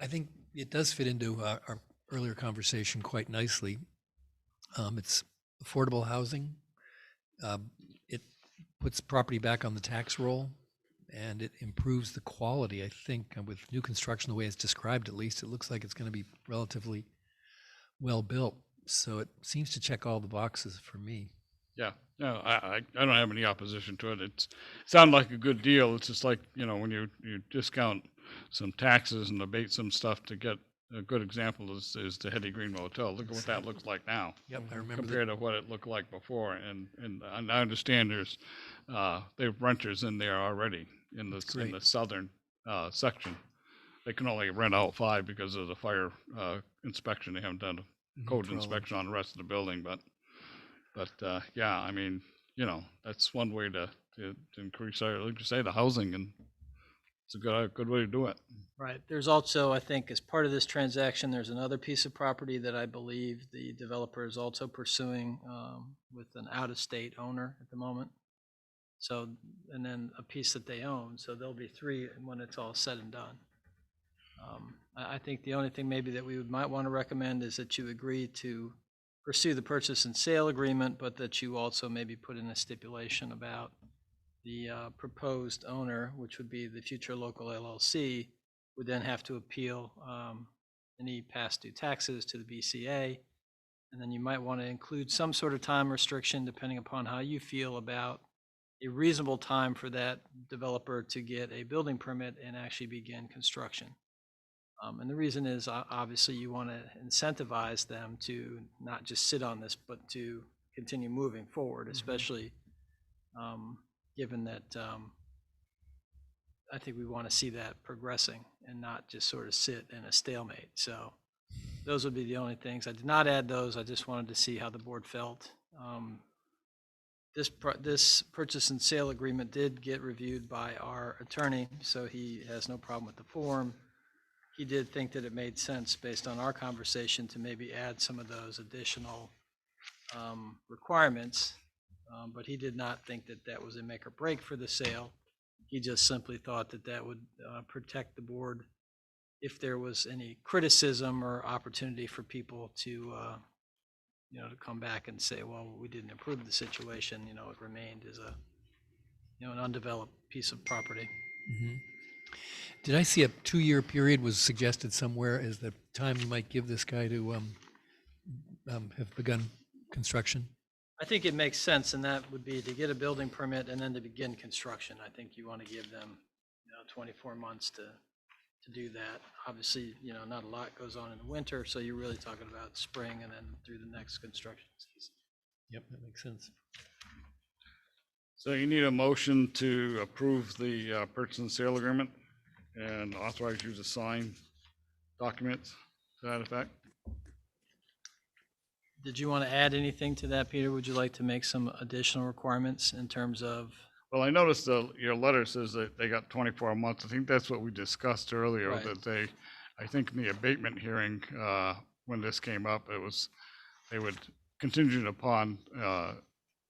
I think it does fit into our earlier conversation quite nicely. It's affordable housing. It puts property back on the tax roll, and it improves the quality, I think, with new construction, the way it's described at least. It looks like it's going to be relatively well built. So it seems to check all the boxes for me. Yeah, no, I don't have any opposition to it. It sounded like a good deal. It's just like, when you discount some taxes and abate some stuff to get a good example is the Hetty Green Motel. Look at what that looks like now. Yep, I remember that. Compared to what it looked like before. And I understand there's, they have renters in there already in the great. southern, section. They can only rent out 5 because of the fire, inspection. They haven't done a code problem. inspection on the rest of the building, but yeah, I mean, that's one way to increase like you say, the housing, and it's a good way to do it. Right. There's also, I think, as part of this transaction, there's another piece of property that I believe the developer is also pursuing with an out-of-state owner at the moment. So, and then a piece that they own. So there'll be 3 when it's all said and done. I think the only thing maybe that we might want to recommend is that you agree to pursue the purchase and sale agreement, but that you also maybe put in a stipulation about the proposed owner, which would be the Future Local LLC, would then have to appeal any past due taxes to the BCA. And then you might want to include some sort of time restriction depending upon how you feel about a reasonable time for that developer to get a building permit and actually begin construction. And the reason is obviously you want to incentivize them to not just sit on this, but to continue moving forward, especially given that I think we want to see that progressing and not just sort of sit in a stalemate. So those would be the only things. I did not add those. I just wanted to see how the board felt. This purchase and sale agreement did get reviewed by our attorney, so he has no problem with the form. He did think that it made sense based on our conversation to maybe add some of those additional requirements, but he did not think that that was a make or break for the sale. He just simply thought that that would protect the board if there was any criticism or opportunity for people to to come back and say, well, we didn't improve the situation, it remained as a, an undeveloped piece of property. Mhm. Did I see a 2-year period was suggested somewhere as the time you might give this guy to have begun construction? I think it makes sense, and that would be to get a building permit and then to begin construction. I think you want to give them, 24 months to do that. Obviously, not a lot goes on in the winter, so you're really talking about spring and then through the next construction season. Yep, that makes sense. So you need a motion to approve the purchase and sale agreement and authorize you to sign documents to that effect. Did you want to add anything to that, Peter? Would you like to make some additional requirements in terms of? Well, I noticed your letter says that they got 24 months. I think that's what we discussed earlier, Right. that I think in the abatement hearing, when this came up, they would contingent upon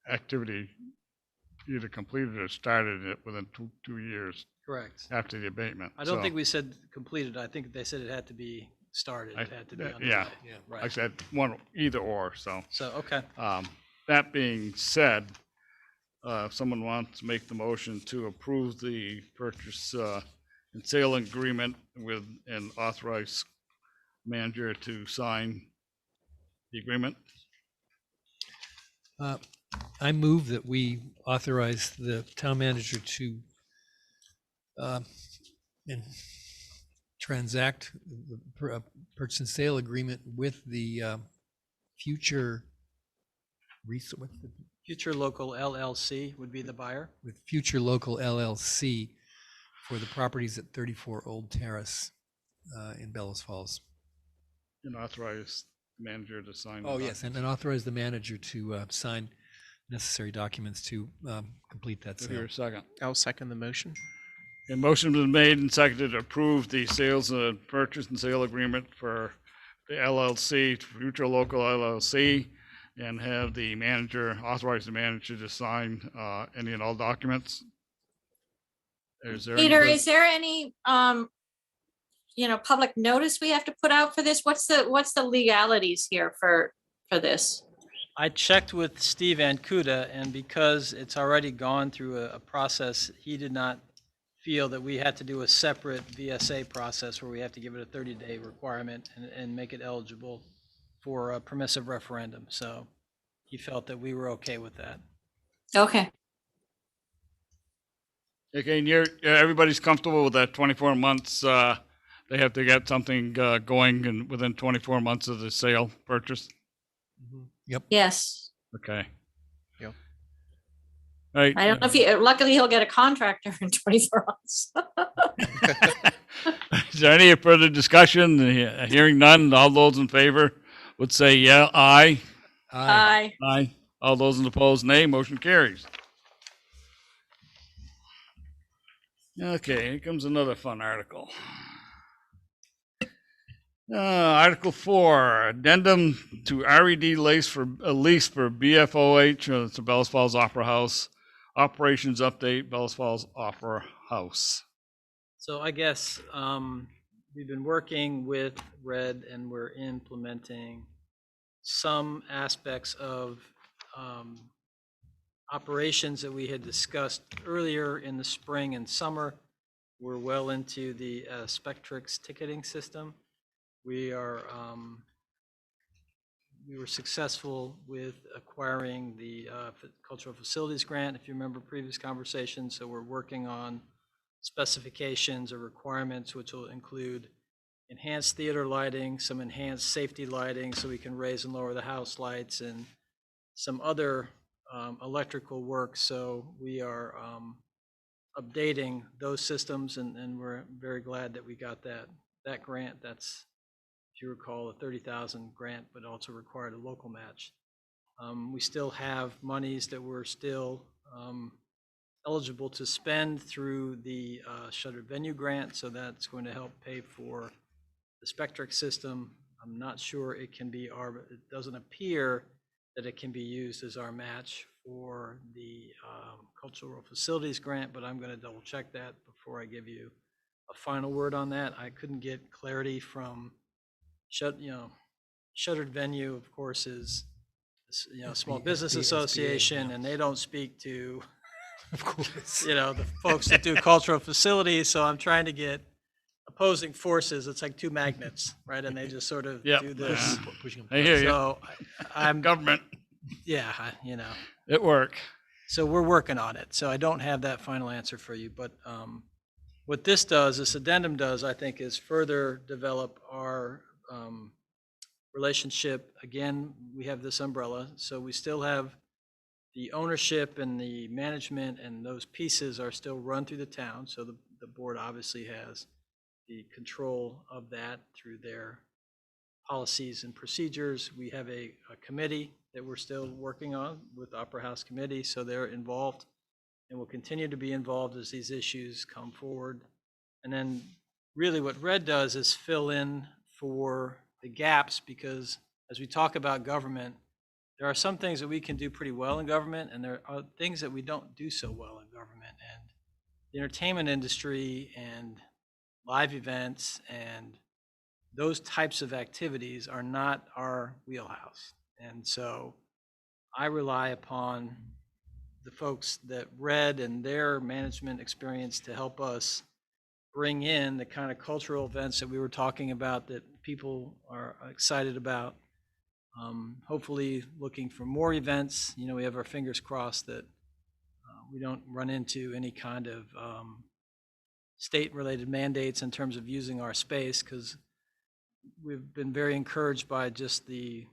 activity either completed or started it within two years Correct. after the abatement. I don't So, think we said completed. I think they said it had to be started. It had to be yeah. underway. Yeah. I Right. said one, either or, so. So, okay. That being said, if someone wants to make the motion to approve the purchase and sale agreement with an authorized manager to sign the agreement. I move that we authorize the town manager to and transact the purchase and sale agreement with the future what's the Future Local LLC would be the buyer. with Future Local LLC for the properties at 34 Old Terrace in Bellows Falls. And authorize the manager to sign. Oh, yes, and authorize the manager to sign necessary documents to complete that Do I hear sale. a second? I'll second the motion. A motion was made and seconded to approve the sales and purchase and sale agreement for the LLC, Future Local LLC, and have the manager, authorize the manager to sign any and all documents. Is there any Peter, further- is there any, public notice we have to put out for this? What's the legalities here for this? I checked with Steve Ancuda, and because it's already gone through a process, he did not feel that we had to do a separate VSA process where we have to give it a 30-day requirement and make it eligible for a permissive referendum. So he felt that we were okay with that. Okay. Okay, and everybody's comfortable with that 24 months, they have to get something, going and within 24 months of the sale purchase? Yep. Yes. Okay. Yep. All right. I don't know if he, luckily he'll get a contractor in 24 months. Is there any further discussion? Hearing none, all those in favor would say yeah, aye. Aye. Aye. Aye. All those in opposed, nay. Motion carries. Okay, here comes another fun article. Article 4, addendum to RED lease for BFOH, it's the Bellas Falls Opera House. Operations update, Bellas Falls Opera House. So I guess we've been working with RED and we're implementing some aspects of operations that we had discussed earlier in the spring and summer. We're well into the Spectrix ticketing system. We were successful with acquiring the cultural facilities grant, if you remember previous conversations. So we're working on specifications or requirements, which will include enhanced theater lighting, some enhanced safety lighting so we can raise and lower the house lights, and some other electrical work. So we are updating those systems, and we're very glad that we got that grant. That's, if you recall, a 30,000 grant, but also required a local match. We still have monies that we're still eligible to spend through the shuttered venue grant, so that's going to help pay for the Spectrix system. I'm not sure it can be it doesn't appear that it can be used as our match for the cultural facilities grant, but I'm going to double check that before I give you a final word on that. I couldn't get clarity from shuttered venue, of course, is Small Business Association, and they don't speak to Of course. the folks that do cultural facilities. So I'm trying to get opposing forces. It's like two magnets, right? And they just sort of Yep. do this. Pushing I hear you. So I'm, Government yeah, at work. so we're working on it. So I don't have that final answer for you, but what this addendum does, I think, is further develop our relationship. Again, we have this umbrella, so we still have the ownership and the management, and those pieces are still run through the town. So the board obviously has the control of that through their policies and procedures. We have a committee that we're still working on with Opera House Committee, so they're involved and will continue to be involved as these issues come forward. And then really what RED does is fill in for the gaps, because as we talk about government, there are some things that we can do pretty well in government, and there are things that we don't do so well in government. And the entertainment industry and live events and those types of activities are not our wheelhouse. And so I rely upon the folks that RED and their management experience to help us bring in the kind of cultural events that we were talking about that people are excited about. Hopefully looking for more events. We have our fingers crossed that we don't run into any kind of state-related mandates in terms of using our space, because we've been very encouraged by just the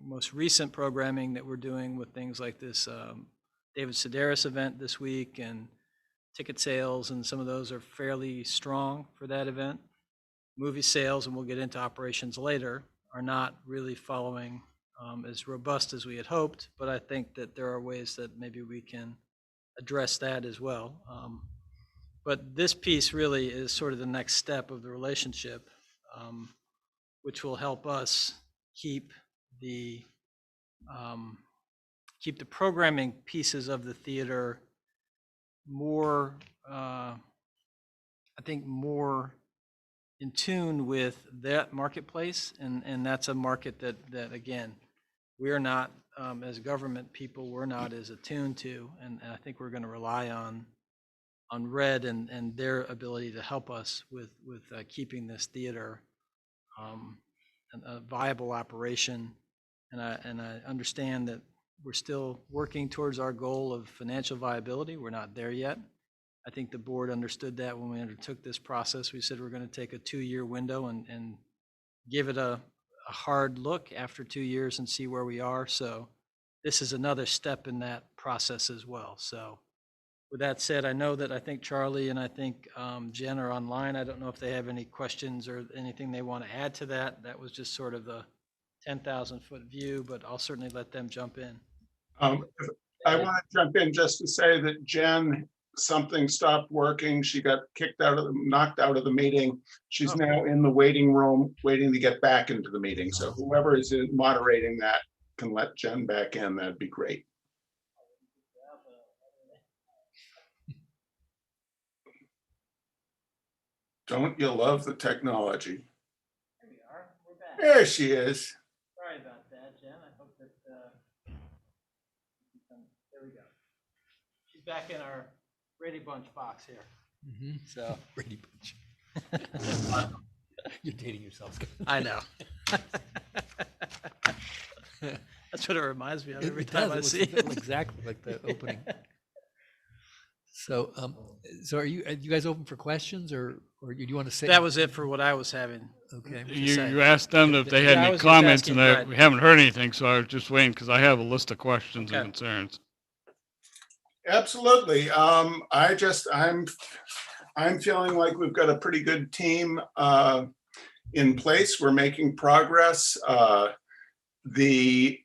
most recent programming that we're doing with things like this David Sedaris event this week, and ticket sales, and some of those are fairly strong for that event. Movie sales, and we'll get into operations later, are not really following as robust as we had hoped, but I think that there are ways that maybe we can address that as well. But this piece really is sort of the next step of the relationship, which will help us keep the programming pieces of the theater more, I think, more in tune with that marketplace, and that's a market that again, we're not, as government people, we're not as attuned to, and I think we're going to rely on RED and their ability to help us with keeping this theater a viable operation. And I understand that we're still working towards our goal of financial viability. We're not there yet. I think the board understood that when we undertook this process. We said we're going to take a 2-year window and give it a hard look after 2 years and see where we are. So this is another step in that process as well. So with that said, I think Charlie and I think Jen are online. I don't know if they have any questions or anything they want to add to that. That was just sort of the 10,000-foot view, but I'll certainly let them jump in. I want to jump in just to say that Jen, something stopped working. She got knocked out of the meeting. She's now in the waiting room, waiting to get back into the meeting. So whoever is moderating that can let Jen back in. That'd be great. Don't you love the technology? Here we are. We're back. There she is. Sorry about that, Jen. I hope that, there we go. She's back in our Brady Bunch box here. So. Brady Bunch. You're dating yourself. I know. That's what it reminds me of every It time does. I It see looks it. exactly like the opening. So, are you guys open for questions, or do you want to say? That was it for what I was having. Okay. You asked them if they had Yeah, I any was just comments, asking, and right. we haven't heard anything, so I was just waiting, because I have a list of questions and Okay. concerns. Absolutely. I'm feeling like we've got a pretty good team in place. We're making progress. The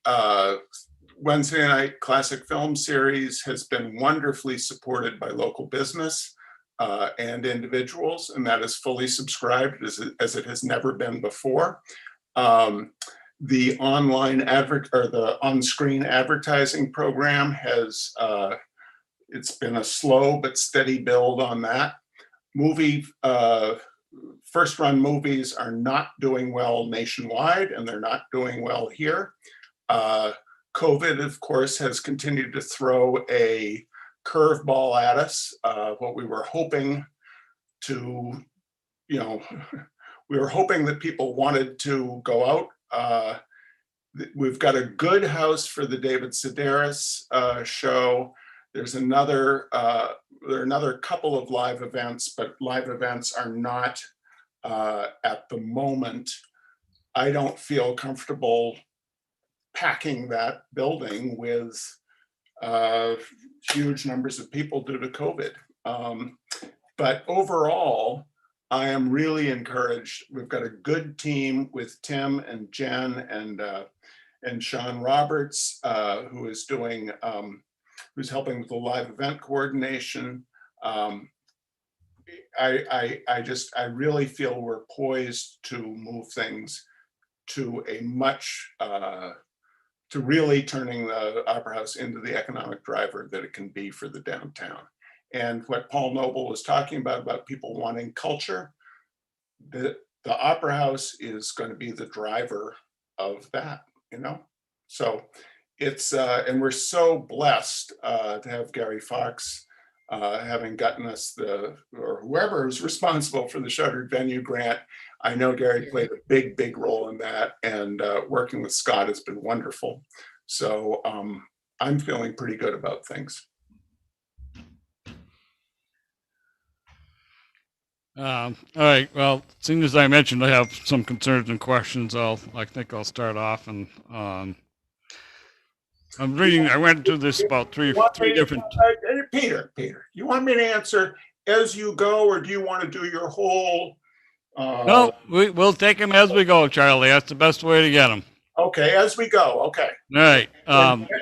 Wednesday Night Classic Film Series has been wonderfully supported by local business and individuals, and that is fully subscribed as it has never been before. The the on-screen advertising program has it's been a slow but steady build on that. First-run movies are not doing well nationwide, and they're not doing well here. COVID, of course, has continued to throw a curveball at us. What we were hoping to, we were hoping that people wanted to go out. We've got a good house for the David Sedaris show. There's there are another couple of live events, but live events are not at the moment. I don't feel comfortable packing that building with huge numbers of people due to COVID. But overall, I am really encouraged. We've got a good team with Tim and Jen and Sean Roberts, who is doing, who's helping with the live event coordination. I really feel we're poised to move things to a much, to really turning the Opera House into the economic driver that it can be for the downtown. And what Paul Noble was talking about people wanting culture, the Opera House is going to be the driver of that, So it's, and we're so blessed to have Gary Fox having gotten us or whoever is responsible for the shuttered venue grant. I know Gary played a big role in that, and working with Scott has been wonderful. So I'm feeling pretty good about things. All right. Well, seeing as I mentioned, I have some concerns and questions. I think I'll start off, and I'm reading. I went through this about three different. Peter, you want me to answer as you go, or do you want to do your whole? No, we'll take them as we go, Charlie. That's the best way to get them. Okay, as we go. Okay. All right.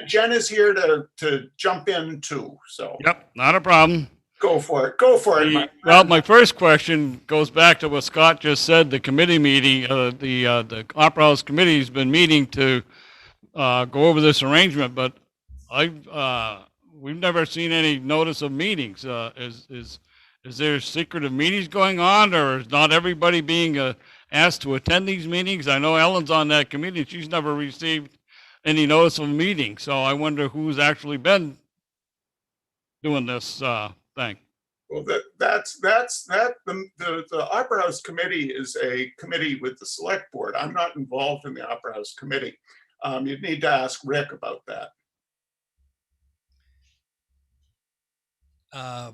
Jen is here to jump in too. So. Yep, not a problem. Go for it. My first question goes back to what Scott just said. The committee meeting, the Opera House committee has been meeting to go over this arrangement, but we've never seen any notice of meetings. Is there secretive meetings going on, or is not everybody being asked to attend these meetings? I know Ellen's on that committee. She's never received any notice of a meeting, so I wonder who's actually been doing this thing. Well, the Opera House Committee is a committee with the select board. I'm not involved in the Opera House Committee. You'd need to ask Rick about that. Uh,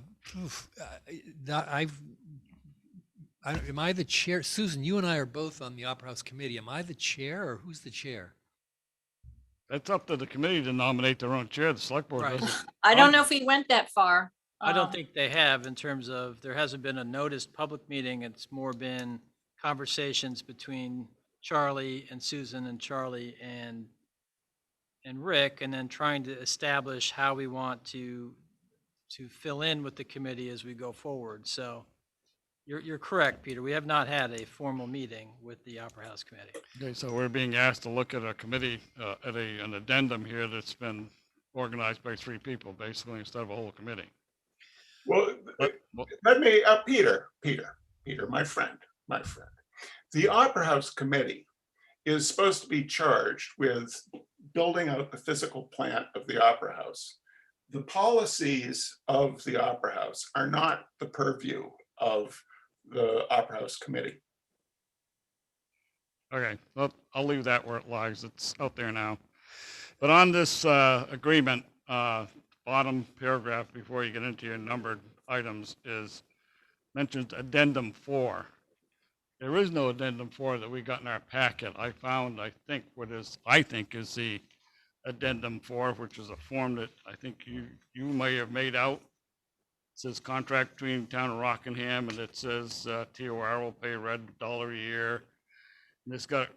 am I the chair? Susan, you and I are both on the Opera House Committee. Am I the chair or who's the chair? That's up to the committee to nominate their own chair. The select board Right. doesn't. I don't know if we went that far. I don't Um, think they have in terms of, there hasn't been a noticed public meeting. It's more been conversations between Charlie and Susan and Charlie and Rick, and then trying to establish how we want to fill in with the committee as we go forward. So you're correct, Peter. We have not had a formal meeting with the Opera House Committee. Okay, so we're being asked to look at a committee, at an addendum here that's been organized by 3 people, basically, instead of a whole committee. Well, But, well, let me, Peter, my friend. The Opera House Committee is supposed to be charged with building out the physical plant of the Opera House. The policies of the Opera House are not the purview of the Opera House Committee. okay, well, I'll leave that where it lies. It's out there now. But on this agreement, bottom paragraph before you get into your numbered items is mentions addendum 4. There is no addendum 4 that we got in our packet. I found, I think is the addendum 4, which is a form that I think you may have made out. It says contract between town of Rockingham, and it says TOR will pay $1 a year. And it's got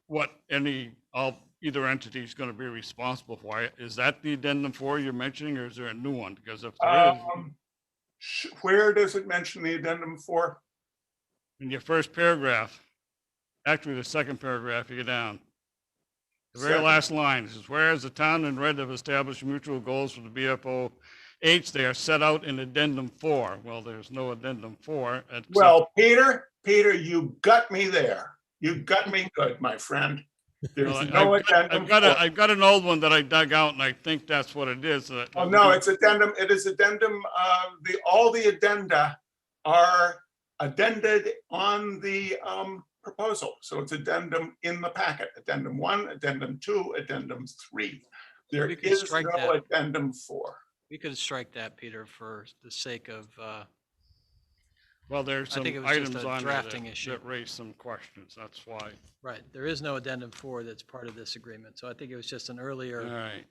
what either entity is going to be responsible for. Is that the addendum 4 you're mentioning, or is there a new one? Because if there is, Where does it mention the addendum 4? in your first paragraph, actually the second paragraph, you go down. The very Second. last line says, whereas the town and Red have established mutual goals for the BFOH, they are set out in addendum 4. Well, there's no addendum 4. Well, Peter, you got me there. You got me good, my friend. There's no addendum. I've got an old one that I dug out, and I think that's what it is. Oh, no, it's addendum. It is addendum. All the addenda are addended on the proposal. So it's addendum in the packet. Addendum 1, addendum 2, addendum 3. There We could is strike no that. addendum 4. We could strike that, Peter, for the sake of, Well, there's I some think it was just items a on there drafting issue. that raise some questions. That's why. right, there is no addendum 4 that's part of this agreement. So I think it was just an All earlier right.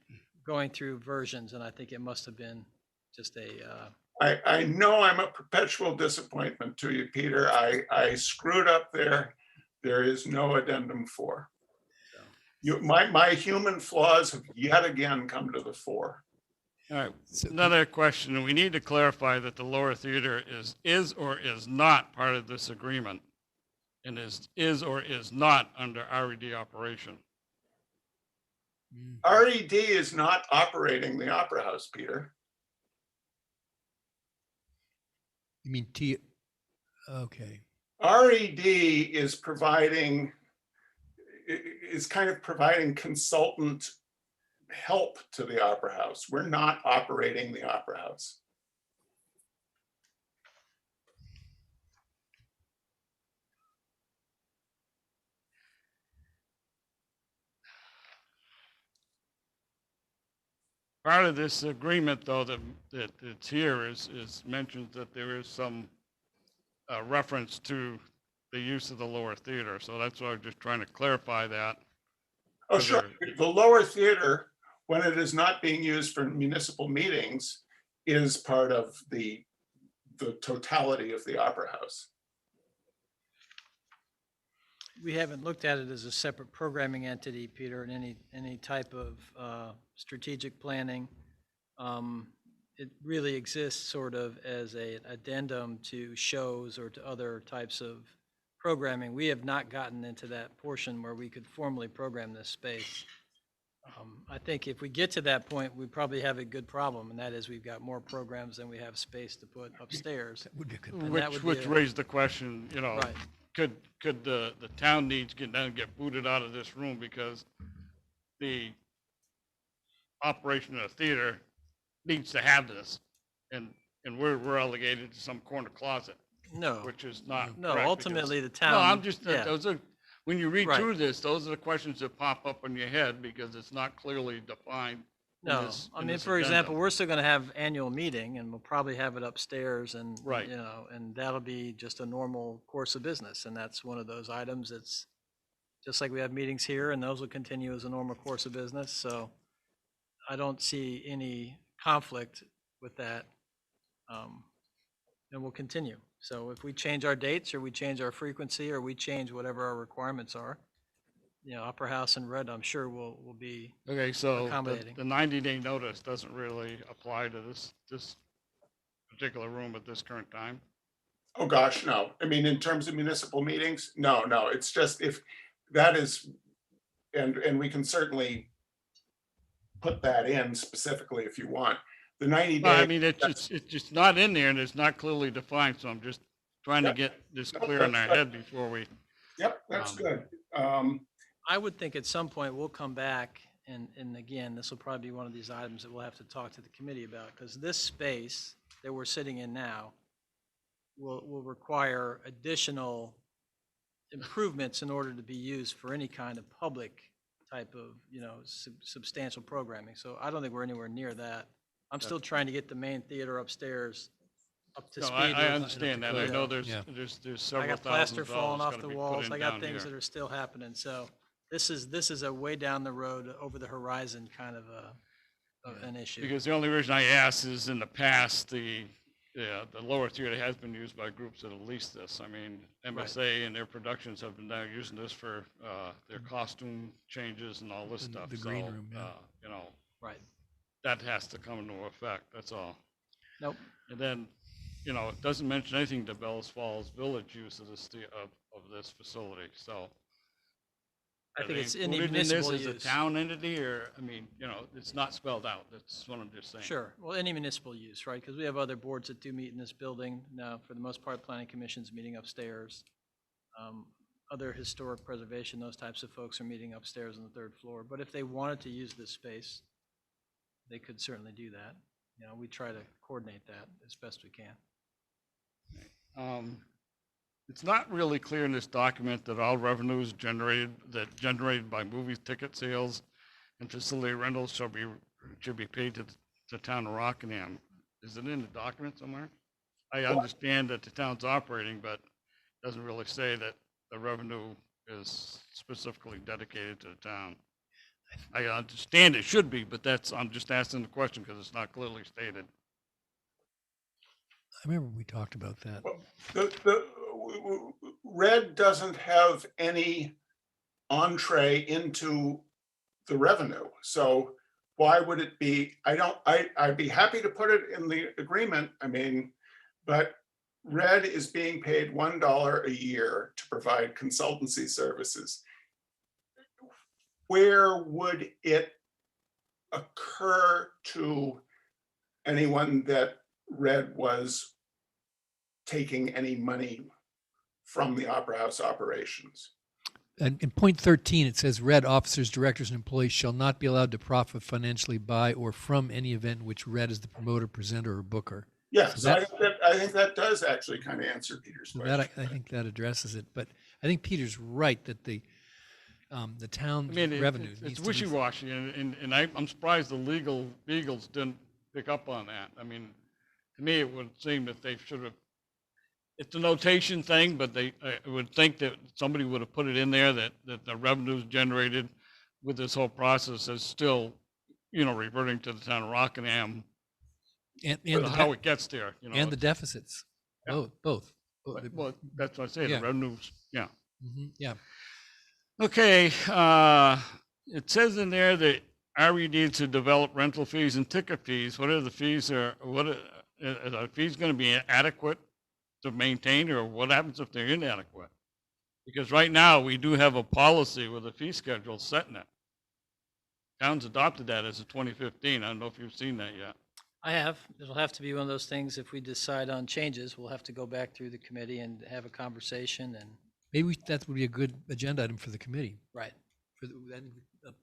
going through versions, and I think it must have been just a, I know I'm a perpetual disappointment to you, Peter. I screwed up there. There is no addendum 4. My human flaws have yet again come to the fore. All right. So- Another question. We need to clarify that the lower theater is or is not part of this agreement, and is or is not under RED operation. RED is not operating the Opera House, Peter. You mean okay. RED is kind of providing consultant help to the Opera House. We're not operating the Opera House. Part of this agreement, though, that it's here is mentions that there is some reference to the use of the lower theater. So that's why I'm just trying to clarify that. Oh, sure. The lower theater, when it is not being used for municipal meetings, is part of the totality of the Opera House. we haven't looked at it as a separate programming entity, Peter, in any type of strategic planning. It really exists sort of as an addendum to shows or to other types of programming. We have not gotten into that portion where we could formally program this space. I think if we get to that point, we probably have a good problem, and that is we've got more programs than we have space to put upstairs. That would be a good. And that would be Which raised the question, Right. could the town needs get down and get booted out of this room because the operation of the theater needs to have this, and and we're relegated to some corner closet, No, which is not no, correct, ultimately the because- town. No, I'm just, yeah. those are, when you read Right. through this, those are the questions that pop up in your head because it's not clearly defined. in No, this- I in mean, this for example, agenda. we're still gonna have annual meeting and we'll probably have it upstairs and, Right. you know, and that'll be just a normal course of business. And that's one of those items that's just like we have meetings here and those will continue as a normal course of business. So I don't see any conflict with that. And we'll continue. So if we change our dates or we change our frequency or we change whatever our requirements are, you know, Upper House and Red, I'm sure will be, Okay, so accommodating. the 90-day notice doesn't really apply to this particular room at this current time? Oh, gosh, no. I mean, in terms of municipal meetings, no, it's just if that is, and we can certainly put that in specifically if you want. The 90 Well, I day. mean, it's just not in there and it's not clearly defined, so I'm just trying to Yep. get this Nope, clear in that's our good. head before we, Yep, that's Um, good. I would think at some point we'll come back and again, this will probably be one of these items that we'll have to talk to the committee about, because this space that we're sitting in now will require additional improvements in order to be used for any kind of public type of, you know, substantial programming. So I don't think we're anywhere near that. I'm still trying to get the main theater upstairs up to no, speed. I with- understand that. I code. know there's, Yeah. there's I several got plaster thousand falling dollars off gotta the be put walls. in I got down things here. that are still happening. So this is a way down the road, over the horizon kind of an issue. Because the only reason I asked is in the past, the lower theater has been used by groups that have leased this. I mean, MSA and their productions have been now using this for their costume changes and all this The- stuff. the green So, room, yeah. you know, Right. that has to come into effect, that's all. Nope. And then, you know, it doesn't mention anything to Bells Falls Village use of of this facility, so. I are think they it's in the included in this municipal as a use. town entity, or, I mean, you know, it's not spelled out, that's what I'm just saying. Sure. Well, any municipal use, right? Because we have other boards that do meet in this building. Now, for the most part, planning commission's meeting upstairs. Other historic preservation, those types of folks are meeting upstairs on the third floor. But if they wanted to use this space, they could certainly do that. You know, we try to coordinate that as best we can. It's not really clear in this document that all revenues generated by movie ticket sales and facility rentals should be paid to the town of Rockingham. Is it in the document somewhere? I understand that the town's operating, but it doesn't really say that the revenue is specifically dedicated to the town. I understand it should be, but I'm just asking the question because it's not clearly stated. I remember we talked about that. The Red doesn't have any entree into the revenue. So why would it be? I'd be happy to put it in the agreement. I mean, but Red is being paid $1 a year to provide consultancy services. Where would it occur to anyone that Red was taking any money from the Opera House operations? And in point 13, it says Red officers, directors, and employees shall not be allowed to profit financially by or from any event in which Red is the promoter, presenter, or booker. Yeah, So so I think that does actually kind of answer Peter's So question. that, I think that addresses it. But I think Peter's right that the town's I mean, revenue it's needs to be. wishy-washy, and I'm surprised the legal beagles didn't pick up on that. I mean, to me, it would seem that they should have, it's a notation thing, but I would think that somebody would have put it in there that the revenues generated with this whole process is still, you know, reverting to the town of Rockingham, And how it gets there, you know. and the deficits, Yeah. both. Well, that's what I say, Yeah. the revenues, yeah. Yeah. Okay, it says in there that RE needs to develop rental fees and ticket fees. What are the fees, are the fees gonna be adequate to maintain, or what happens if they're inadequate? Because right now, we do have a policy with a fee schedule set in it. Towns adopted that as of 2015. I don't know if you've seen that yet. I have. It'll have to be one of those things, if we decide on changes, we'll have to go back through the committee and have a conversation and, Maybe that would be a good agenda item for the committee. right. For the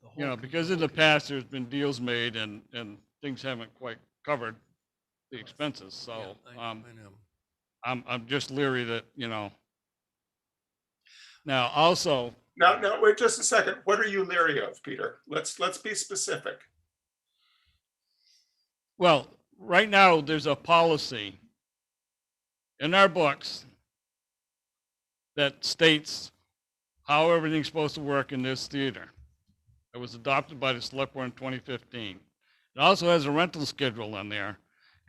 whole. You know, because in the past, there's been deals made and things haven't quite covered. the expenses. So, Yeah, I know. I'm just leery that, now also, Now, wait just a second. What are you leery of, Peter? Let's be specific. well, right now, there's a policy in our books that states how everything's supposed to work in this theater. It was adopted by the select board in 2015. It also has a rental schedule in there.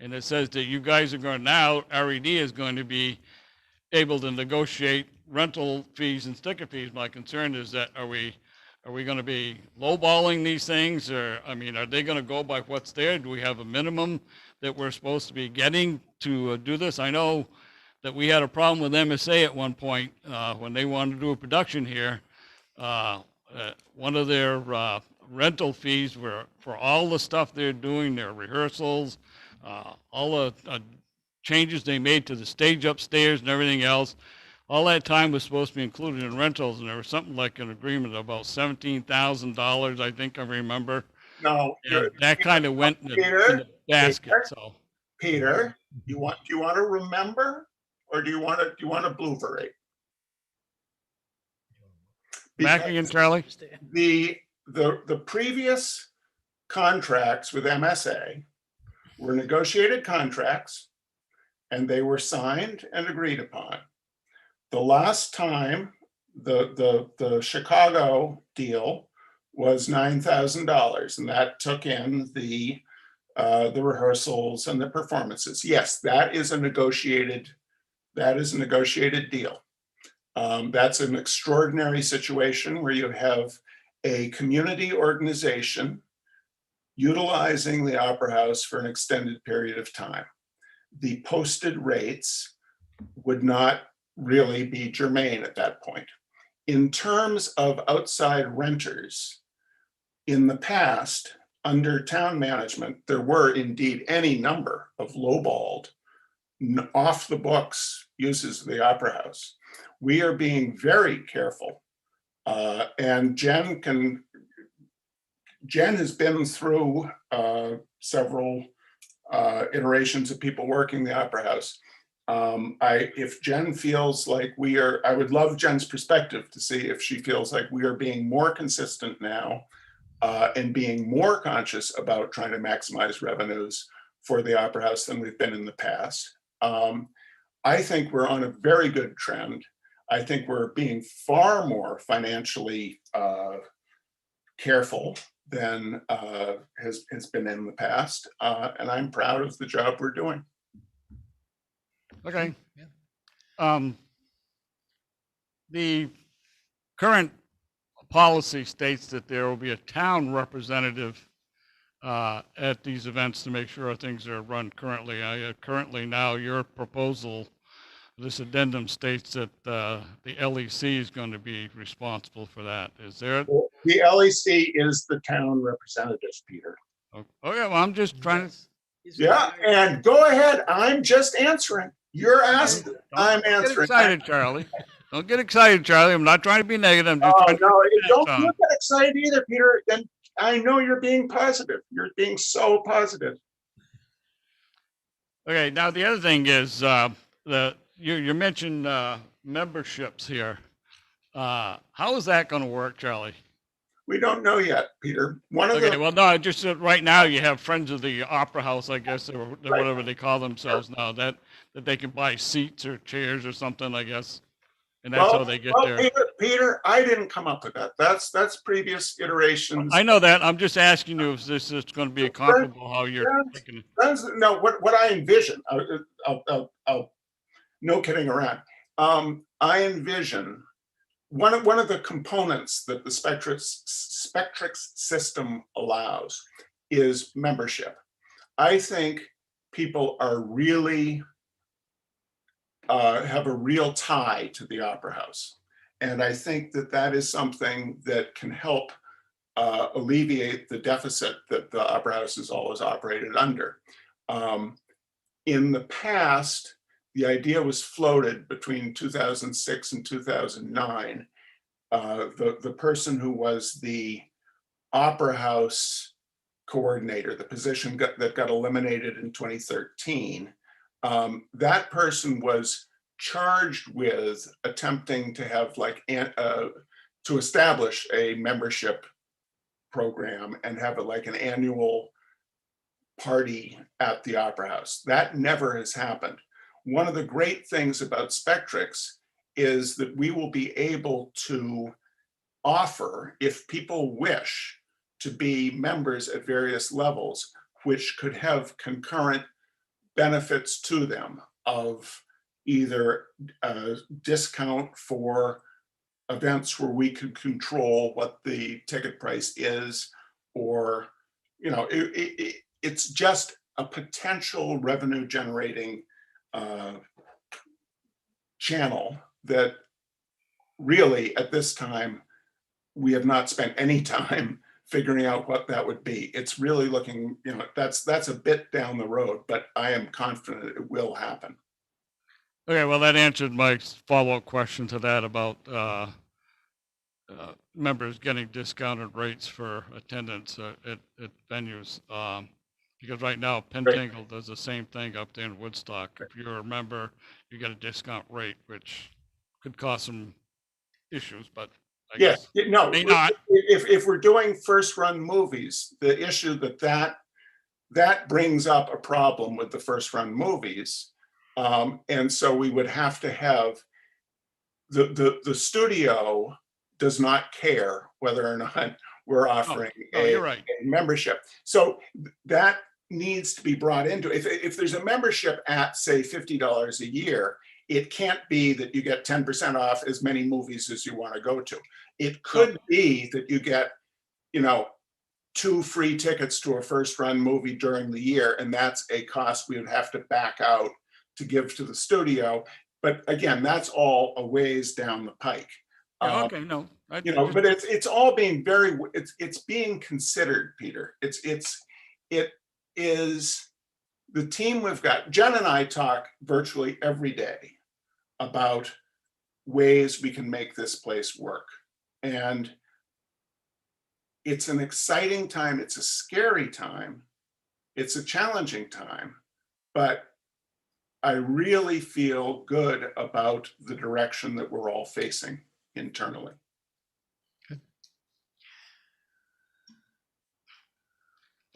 And it says that you guys are going now, RED is going to be able to negotiate rental fees and sticker fees. My concern is that are we going to be lowballing these things, or, I mean, are they going to go by what's there? Do we have a minimum that we're supposed to be getting to do this? I know that we had a problem with MSA at one point when they wanted to do a production here. One of their rental fees were for all the stuff they're doing, their rehearsals, all the changes they made to the stage upstairs and everything else. All that time was supposed to be included in rentals, and there was something like an agreement of about $17,000, I think I remember. No, And that kind of went in Peter, the basket, Peter, so. Peter, do you want to remember, or do you want to blueberry? Back again, Charlie? The previous contracts with MSA were negotiated contracts, and they were signed and agreed upon. The last time the Chicago deal was $9,000, and that took in the rehearsals and the performances. Yes, that is a negotiated deal. That's an extraordinary situation where you have a community organization utilizing the Opera House for an extended period of time. The posted rates would not really be germane at that point. In terms of outside renters, in the past, under town management, there were indeed any number of lowballed, off the books uses of the Opera House. We are being very careful, and Jen has been through several iterations of people working the Opera House. If Jen feels like I would love Jen's perspective to see if she feels like we are being more consistent now and being more conscious about trying to maximize revenues for the Opera House than we've been in the past. I think we're on a very good trend. I think we're being far more financially careful than has been in the past. And I'm proud of the job we're doing. Okay. Yeah. The current policy states that there will be a town representative at these events to make sure things are run currently. Currently now, your proposal, this addendum states that the LEC is going to be responsible for that. Is there? The LEC is the town representative, Peter. Okay, well, I'm just trying to. Yeah, and go ahead. I'm just answering. You're asking. I'm Don't answering. get excited, Charlie. Don't get excited, Charlie. I'm not trying to be negative. I'm just Oh, trying to. no, don't Tom. get excited either, Peter. And I know you're being positive. You're being so positive. Okay, now the other thing is you mentioned memberships here. How is that going to work, Charlie? We don't know yet, Peter. One of Okay, the well, no, just right now you have Friends of the Opera House, I guess, or whatever they call themselves now, that they can buy seats or chairs or something, I guess. And that's how they get there. Peter, I didn't come up with that. That's previous iterations. I know that. I'm just asking you if this is going to be comparable how you're thinking. No, what I envision, I'll no kidding around. I envision one of the components that the Spectrix system allows is membership. I think people are really have a real tie to the Opera House. And I think that is something that can help alleviate the deficit that the Opera House has always operated under. In the past, the idea was floated between 2006 and 2009. The person who was the Opera House coordinator, the position that got eliminated in 2013, that person was charged with attempting to have to establish a membership program and have like an annual party at the Opera House. That never has happened. One of the great things about Spectrix is that we will be able to offer, if people wish, to be members at various levels, which could have concurrent benefits to them of either a discount for events where we can control what the ticket price is, or, you know, it's just a potential revenue generating channel that really at this time we have not spent any time figuring out what that would be. It's really looking, you know, that's a bit down the road, but I am confident it will happen. Okay, well, that answered my follow-up question to that about members getting discounted rates for attendance at venues. Because right now, Pentangle does the same thing up there in Woodstock. If you're a member, you get a discount rate, which could cause some issues, but I Yes, guess no, may not. if we're doing first run movies, the issue that brings up a problem with the first run movies. And so we would have to have the studio does not care whether or not we're offering you're right. a membership. So that needs to be brought into, if there's a membership at, say, $50 a year, it can't be that you get 10% off as many movies as you want to go to. It could be that you get, you know, 2 free tickets to a first run movie during the year, and that's a cost we would have to back out to give to the studio. But again, that's all a ways down the pike. Yeah, okay, no. You know, but it's all being it's being considered, Peter. It is the team we've got. Jen and I talk virtually every day about ways we can make this place work. And it's an exciting time. It's a scary time. It's a challenging time, but I really feel good about the direction that we're all facing internally.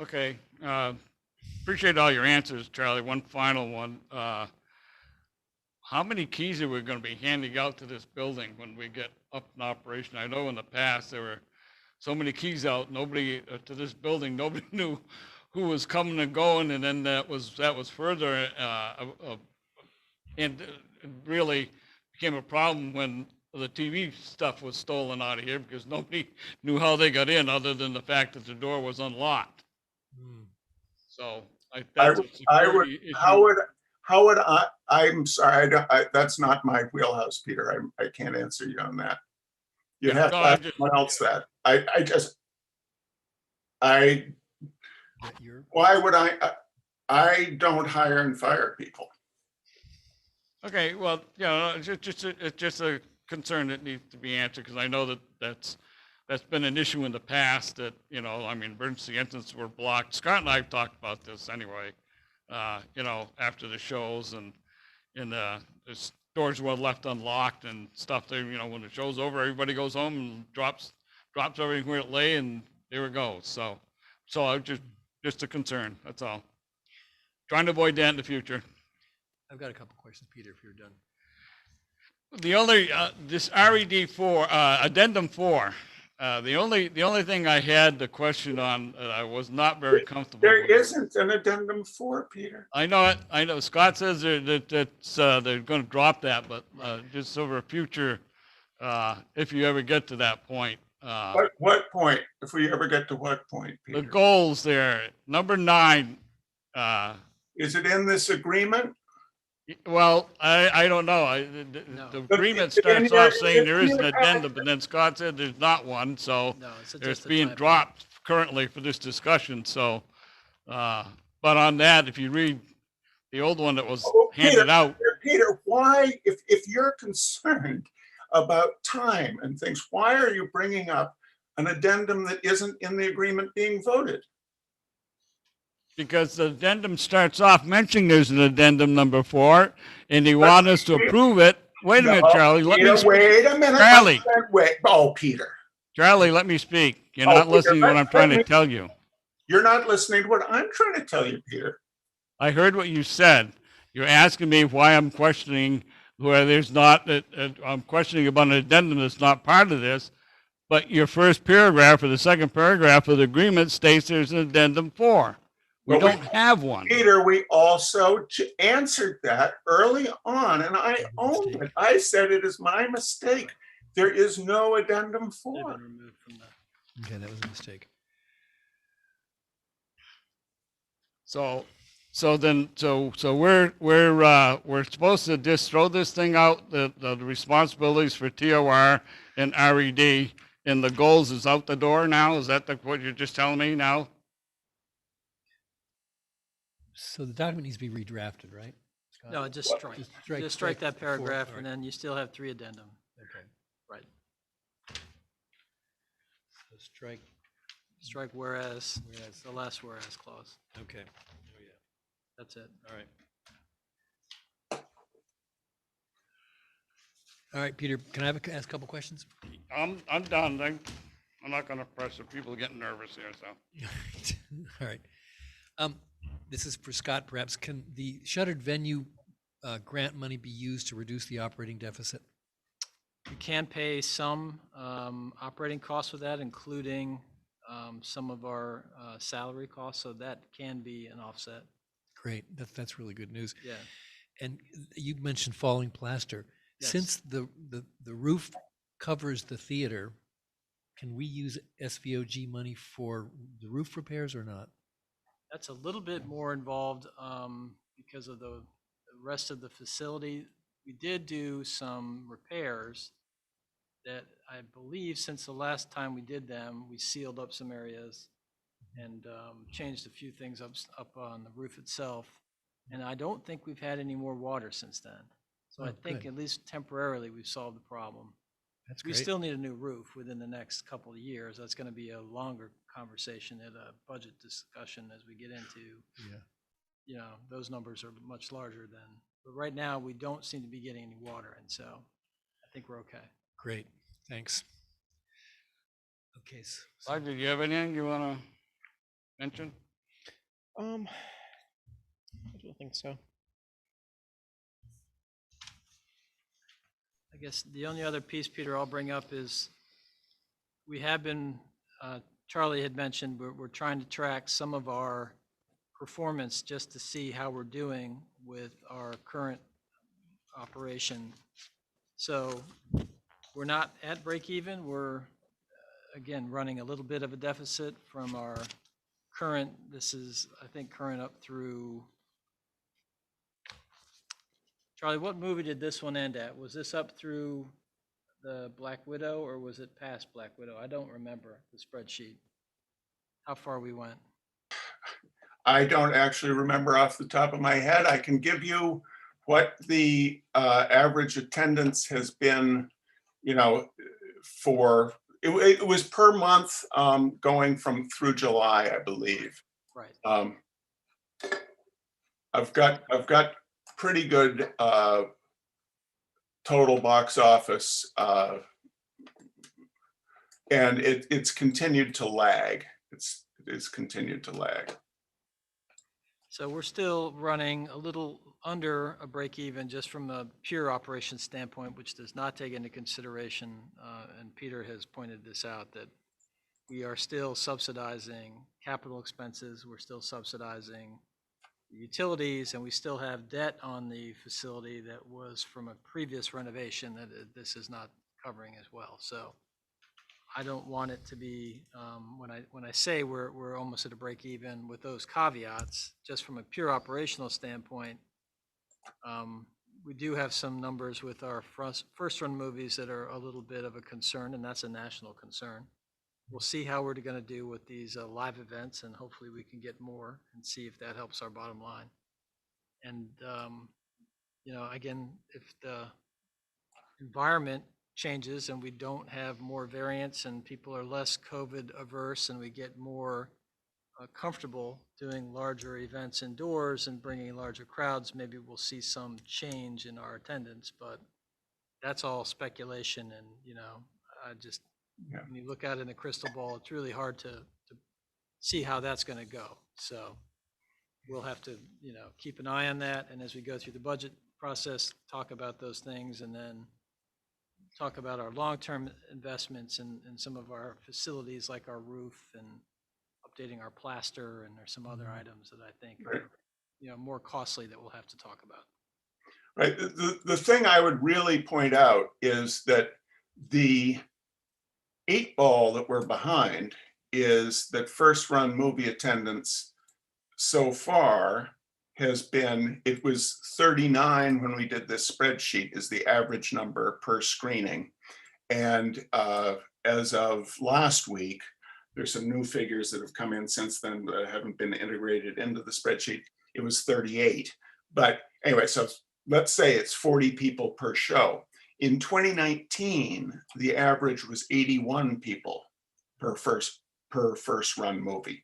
Okay, appreciate all your answers, Charlie. One final one. How many keys are we going to be handing out to this building when we get up in operation? I know in the past there were so many keys out, nobody to this building, nobody knew who was coming and going, and then that was further, and it really became a problem when the TV stuff was stolen out of here because nobody knew how they got in, other than the fact that the door was unlocked. So that's a security issue. How would I'm sorry, that's not my wheelhouse, Peter. I can't answer you on that. You'd have to ask someone else that. Why would I don't hire and fire people. Okay, well, you know, it's just a concern that needs to be answered, because I know that's been an issue in the past that, you know, I mean, emergency entrances were blocked. Scott and I have talked about this anyway, you know, after the shows, and the doors were left unlocked and stuff. There, you know, when the show's over, everybody goes home and drops everything where it lay, and there it goes. So I just a concern. That's all. Trying to avoid that in the future. I've got a couple questions, Peter, if you're done. The only this RED 4 addendum 4. The only thing I had the question on, I was not very comfortable. There with. Isn't an addendum 4, Peter. I know it. I know. Scott says they're going to drop that, but just over a future, if you ever get to that point. What point? If we ever get to what point, Peter? The goals there, number 9. Is it in this agreement? Well, I don't know. The agreement starts off saying there is an addendum, but then Scott said there's not one, so it's being dropped currently for this discussion. So, but on that, if you read the old one that was handed out. Peter, why, if you're concerned about time and things, why are you bringing up an addendum that isn't in the agreement being voted? because the addendum starts off mentioning there's an addendum number 4, and they want us to approve it. Wait a minute, No, Charlie, let me Peter, speak. wait a minute. my Charlie. friend, Wait, oh, Peter, Charlie, let me speak. You're Oh, not Peter, listening to what I'm trying to me- tell you. you're not listening to what I'm trying to tell you, Peter. I heard what you said. You're asking me why I'm questioning where there's not, I'm questioning about an addendum that's not part of this, but your first paragraph or the second paragraph of the agreement states there's an addendum 4. We But we- don't have one. Peter, we also answered that early on, and I owned it. I said it is my mistake. There is no addendum They've 4. been removed from the. Okay, that was a mistake. So we're supposed to just throw this thing out, the responsibilities for TOR and RED, and the goals is out the door now? Is that what you're just telling me now? So the document needs to be redrafted, right? Scott? No, just strike. Just strike that the four, paragraph, all and right. then you still have 3 addendum. Okay, Right. so strike, Strike whereas, whereas, the last whereas clause. okay. Oh, yeah. That's it. All right. All right, Peter, can I ask a couple questions? I'm done. I'm not gonna press it. People are getting nervous here, so. All right. This is for Scott, perhaps. Can the shuttered venue grant money be used to reduce the operating deficit? We can pay some operating costs with that, including some of our salary costs, so that can be an offset. Great, that's really good news. Yeah. And you mentioned falling plaster. Yes. Since the roof covers the theater, can we use SVOG money for the roof repairs or not? That's a little bit more involved because of the rest of the facility. We did do some repairs that I believe since the last time we did them, we sealed up some areas and changed a few things up on the roof itself. And I don't think we've had any more water since then. So I Oh, think good. at least temporarily we've solved the problem. That's We great. still need a new roof within the next couple of years. That's going to be a longer conversation at a budget discussion as we get into, Yeah. those numbers are much larger than, but right now we don't seem to be getting any water. And so I think we're okay. Great, thanks. Okay, so Doug, did you have anything you wanna mention? I don't think so. I guess the only other piece, Peter, I'll bring up is we have been, Charlie had mentioned, we're trying to track some of our performance just to see how we're doing with our current operation. So we're not at break even. We're, again, running a little bit of a deficit from our current, this is, I think, current up through, Charlie, what movie did this one end at? Was this up through the Black Widow or was it past Black Widow? I don't remember the spreadsheet, how far we went. I don't actually remember off the top of my head. I can give you what the average attendance has been, for, it was per month going from through July, I believe. Right. I've got pretty good total box office, and it's continued to lag. It's continued to lag. So we're still running a little under a break even just from a pure operation standpoint, which does not take into consideration, and Peter has pointed this out, that we are still subsidizing capital expenses. We're still subsidizing utilities, and we still have debt on the facility that was from a previous renovation that this is not covering as well. So I don't want it to be, when I say we're almost at a break even with those caveats, just from a pure operational standpoint, we do have some numbers with our first run movies that are a little bit of a concern, and that's a national concern. We'll see how we're going to do with these live events, and hopefully we can get more and see if that helps our bottom line. And, again, if the environment changes and we don't have more variants and people are less COVID averse and we get more comfortable doing larger events indoors and bringing larger crowds, maybe we'll see some change in our attendance, but that's all speculation and, I just, Yeah. when you look out in the crystal ball, it's really hard to see how that's going to go. So we'll have to, keep an eye on that. And as we go through the budget process, talk about those things and then talk about our long-term investments in some of our facilities like our roof and updating our plaster, and there's some other items that I think Right. are, more costly that we'll have to talk about. Right. The thing I would really point out is that the 8 ball that we're behind is that first run movie attendance so far has been, it was 39 when we did this spreadsheet is the average number per screening. And as of last week, there's some new figures that have come in since then that haven't been integrated into the spreadsheet. It was 38. But anyway, so let's say it's 40 people per show. In 2019, the average was 81 people per first run movie.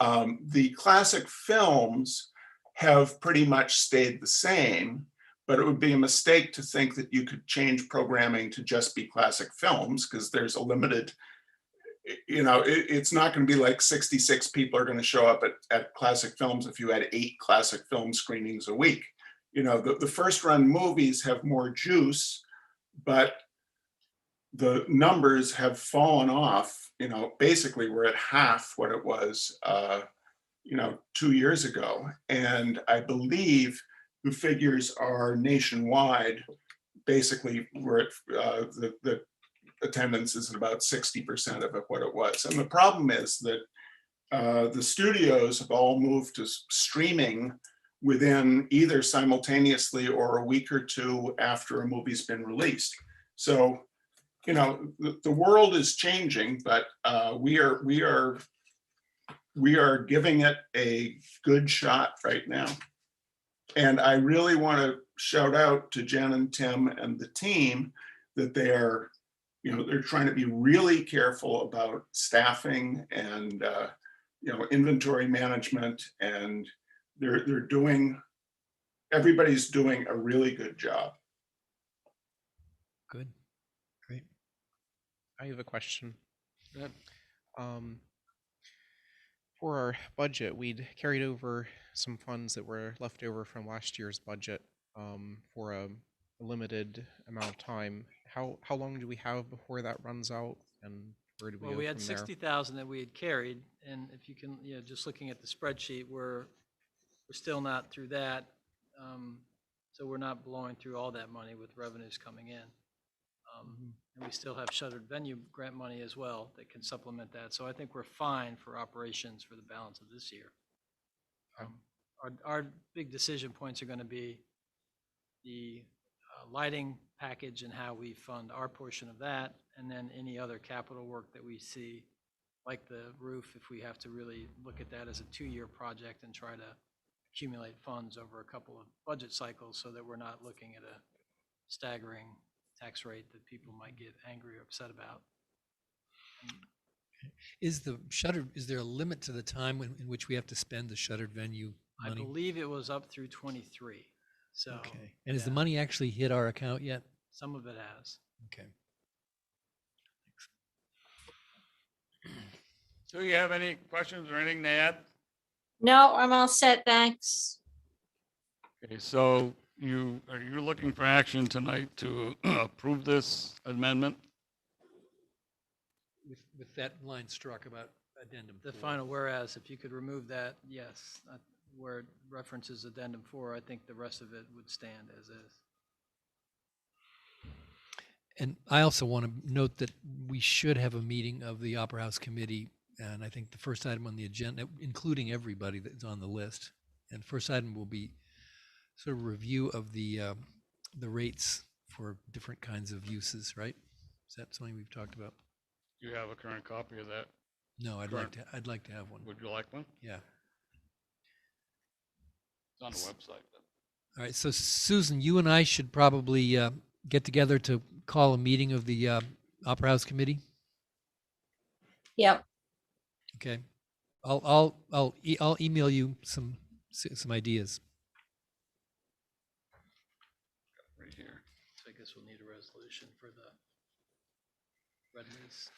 The classic films have pretty much stayed the same, but it would be a mistake to think that you could change programming to just be classic films because there's a limited, it's not going to be like 66 people are going to show up at classic films if you had 8 classic film screenings a week. The first run movies have more juice, but the numbers have fallen off. Basically we're at half what it was 2 years ago. And I believe the figures are nationwide. Basically we're at the attendance is at about 60% of what it was. And the problem is that the studios have all moved to streaming within either simultaneously or a week or two after a movie's been released. So, the world is changing, but we are giving it a good shot right now. And I really want to shout out to Jen and Tim and the team that they are, they're trying to be really careful about staffing and, inventory management, and everybody's doing a really good job. Good. Great. I have a question. Go ahead. For our budget, we'd carried over some funds that were left over from last year's budget for a limited amount of time. How long do we have before that runs out, and where do we Well, go we had from there? 60,000 that we had carried, and if you can, just looking at the spreadsheet, we're still not through that. So we're not blowing through all that money with revenues coming in. And we still have shuttered venue grant money as well that can supplement that. So I think we're fine for operations for the balance of this year. Our big decision points are going to be the lighting package and how we fund our portion of that, and then any other capital work that we see, like the roof, if we have to really look at that as a 2-year project and try to accumulate funds over a couple of budget cycles so that we're not looking at a staggering tax rate that people might get angry or upset about. Is there a limit to the time in which we have to spend the shuttered venue I money? believe it was up through 23. So, Okay. And has the yeah, money actually hit our account yet? some of it has. Okay. Do you have any questions or anything to add? No, I'm all set, thanks. Okay, so are you looking for action tonight to approve this amendment? With that line struck about addendum. The 4. final whereas, if you could remove that, yes, where it references addendum 4, I think the rest of it would stand as is. And I also want to note that we should have a meeting of the Opera House Committee, and I think the first item on the agenda, including everybody that's on the list, and the first item will be sort of review of the rates for different kinds of uses, right? Is that something we've talked about? Do you have a current copy of that? No, I'd Sure. like to have one. Would you like one? Yeah. It's on the website then. All right. So Susan, you and I should probably get together to call a meeting of the Opera House Committee. Yep. Okay. I'll email you some ideas. Right here. So I guess we'll need a resolution for the red lease.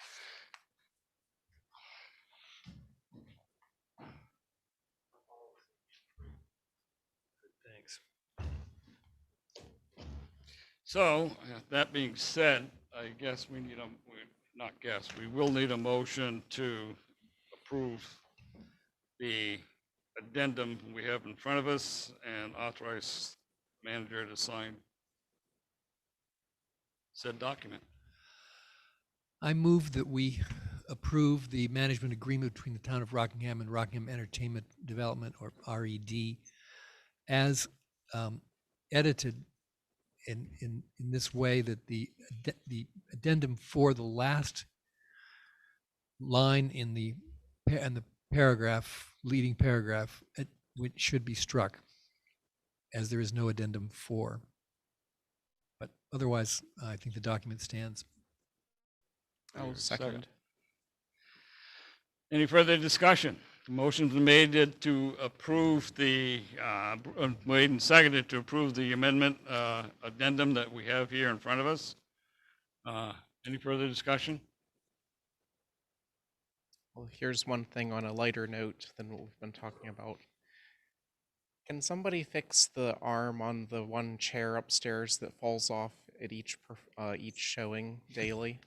Thanks. So, that being said, I guess we need not guess, we will need a motion to approve the addendum we have in front of us and authorize manager to sign said document. I move that we approve the management agreement between the town of Rockingham and Rockingham Entertainment Development, or RED, as edited in this way, that the addendum for the last line in the paragraph, leading paragraph, which should be struck, as there is no addendum 4. But otherwise, I think the document stands. I'll second. Any further discussion? The motion's been made to approve made and seconded to approve the amendment addendum that we have here in front of us. Any further discussion? Well, here's one thing on a lighter note than what we've been talking about. Can somebody fix the arm on the one chair upstairs that falls off at each showing daily?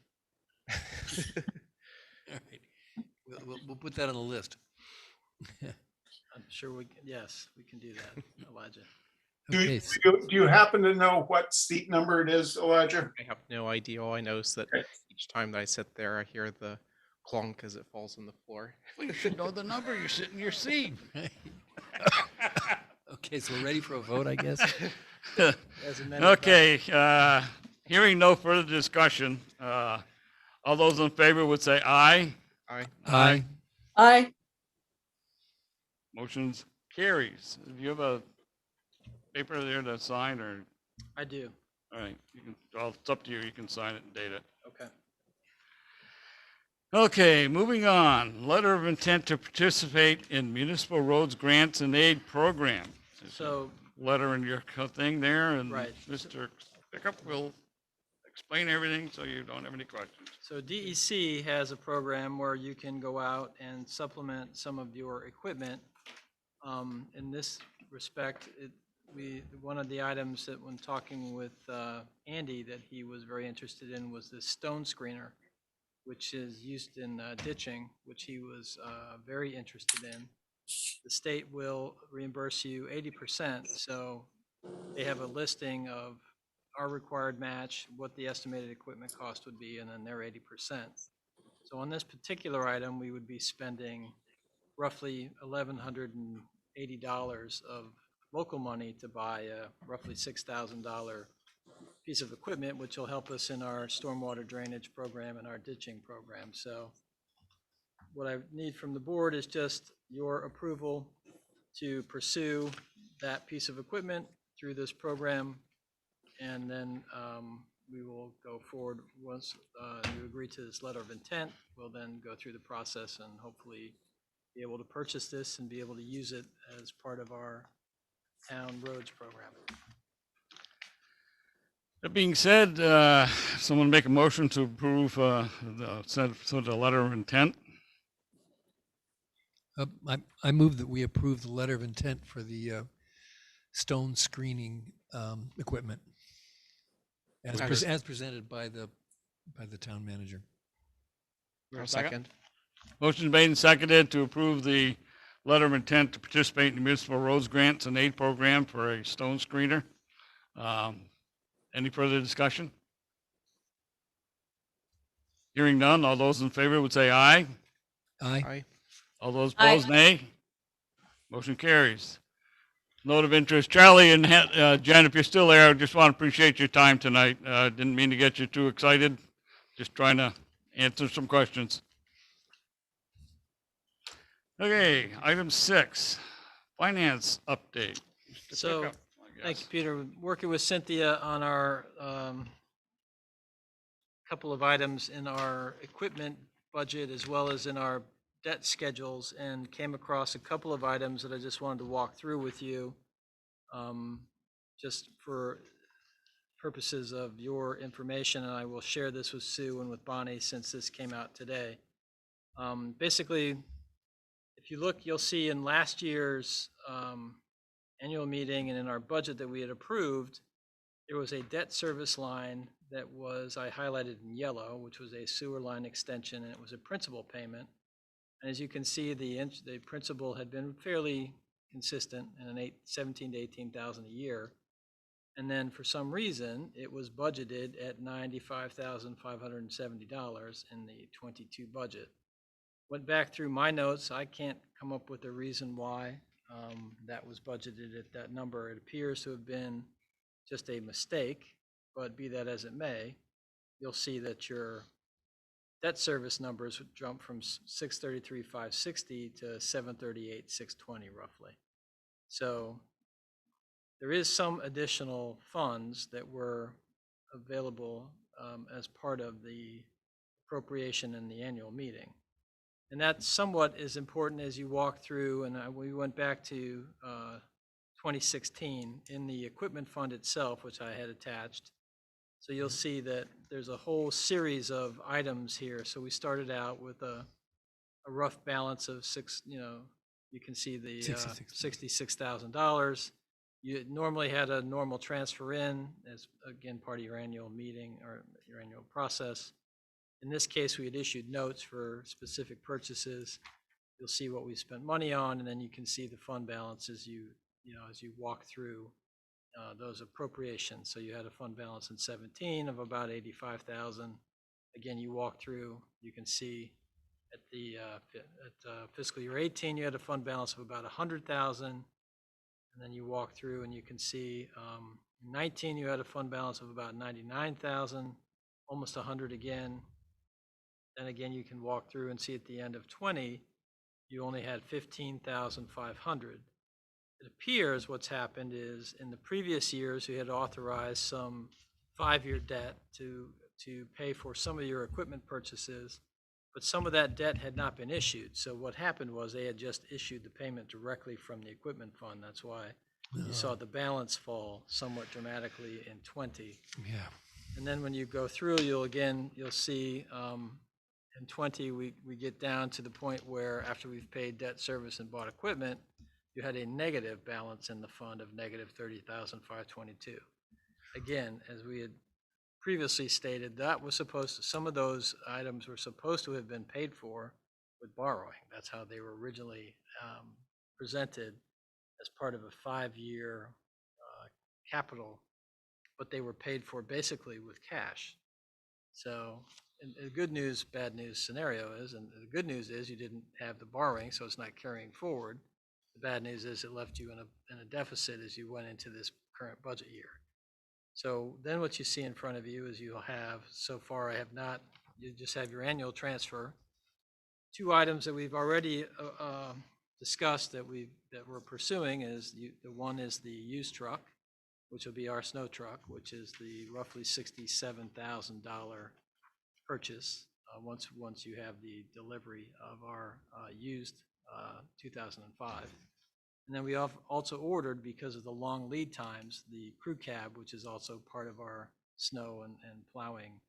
All right. We'll put that on the list. I'm sure yes, we can do that, Elijah. Okay. Do you happen to know what seat number it is, Elijah? I have no idea. All I know is that Okay. each time that I sit there, I hear the clunk as it falls on the floor. Well, you should know the number. You sit in your seat. Okay, so we're ready for a vote, I guess. As amended by- Okay, hearing no further discussion, all those in favor would say aye. Aye. Aye. Motion's carries. Do you have a paper there to sign, or, I do. all right, well, it's up to you. You can sign it and date it. Okay. Okay, moving on. Letter of intent to participate in municipal roads grants and aid program. There's a So letter in your thing there, and Right. Mr. Pickup will explain everything so you don't have any questions. So DEC has a program where you can go out and supplement some of your equipment. In this respect, one of the items that when talking with Andy that he was very interested in was this stone screener, which is used in ditching, which he was very interested in. The state will reimburse you 80%, so they have a listing of our required match, what the estimated equipment cost would be, and then their 80%. So on this particular item, we would be spending roughly $1,180 of local money to buy a roughly $6,000 piece of equipment, which will help us in our stormwater drainage program and our ditching program. So what I need from the board is just your approval to pursue that piece of equipment through this program. And then we will go forward once you agree to this letter of intent. We'll then go through the process and hopefully be able to purchase this and be able to use it as part of our town roads program. That being said, someone make a motion to approve the letter of intent. I move that we approve the letter of intent for the stone screening equipment as presented by the town manager. I'll second. Motion made and seconded to approve the letter of intent to participate in the municipal roads grants and aid program for a stone screener. Any further discussion? Hearing none, all those in favor would say aye. Aye. Aye. All those Aye. opposed, nay. Motion carries. Note of interest, Charlie and Jen, if you're still there, I just want to appreciate your time tonight. Didn't mean to get you too excited. Just trying to answer some questions. Okay, item 6, finance update. Mr. So, Pickup, I Thank you, guess. Peter. Working with Cynthia on our couple of items in our equipment budget as well as in our debt schedules and came across a couple of items that I just wanted to walk through with you, just for purposes of your information, and I will share this with Sue and with Bonnie since this came out today. Basically, if you look, you'll see in last year's annual meeting and in our budget that we had approved, there was a debt service line that was, I highlighted in yellow, which was a sewer line extension, and it was a principal payment. And as you can see, the principal had been fairly consistent in 17 to 18,000 a year. And then for some reason, it was budgeted at $95,570 in the 22 budget. Went back through my notes. I can't come up with a reason why that was budgeted at that number. It appears to have been just a mistake, but be that as it may, you'll see that your debt service numbers would jump from 633,560 to 738,620 roughly. So there is some additional funds that were available as part of the appropriation in the annual meeting. And that somewhat is important as you walk through, and we went back to 2016 in the equipment fund itself, which I had attached. So you'll see that there's a whole series of items here. So we started out with a rough balance of you can see the $66,000. You normally had a normal transfer in as, again, part of your annual meeting or your annual process. In this case, we had issued notes for specific purchases. You'll see what we spent money on, and then you can see the fund balance as you walk through those appropriations. So you had a fund balance in 17 of about 85,000. Again, you walk through, you can see at the fiscal year 18, you had a fund balance of about 100,000. And then you walk through and you can see in 19, you had a fund balance of about 99,000, almost 100 again. Then again, you can walk through and see at the end of 20, you only had 15,500. It appears what's happened is in the previous years, you had authorized some 5-year debt to pay for some of your equipment purchases, but some of that debt had not been issued. So what happened was they had just issued the payment directly from the equipment fund. That's why you saw the balance fall somewhat dramatically in 20. Yeah. And then when you go through, you'll see in 20, we get down to the point where after we've paid debt service and bought equipment, you had a negative balance in the fund of negative 30,522. Again, as we had previously stated, that was some of those items were supposed to have been paid for with borrowing. That's how they were originally presented as part of a 5-year capital, but they were paid for basically with cash. So the good news, bad news scenario is, and the good news is you didn't have the borrowing, so it's not carrying forward. The bad news is it left you in a deficit as you went into this current budget year. So then what you see in front of you is you'll have, so far you just have your annual transfer. 2 items that we've already discussed that we're pursuing is the one is the used truck, which will be our snow truck, which is the roughly $67,000 purchase once you have the delivery of our used 2005. And then we also ordered, because of the long lead times, the crew cab, which is also part of our snow and plowing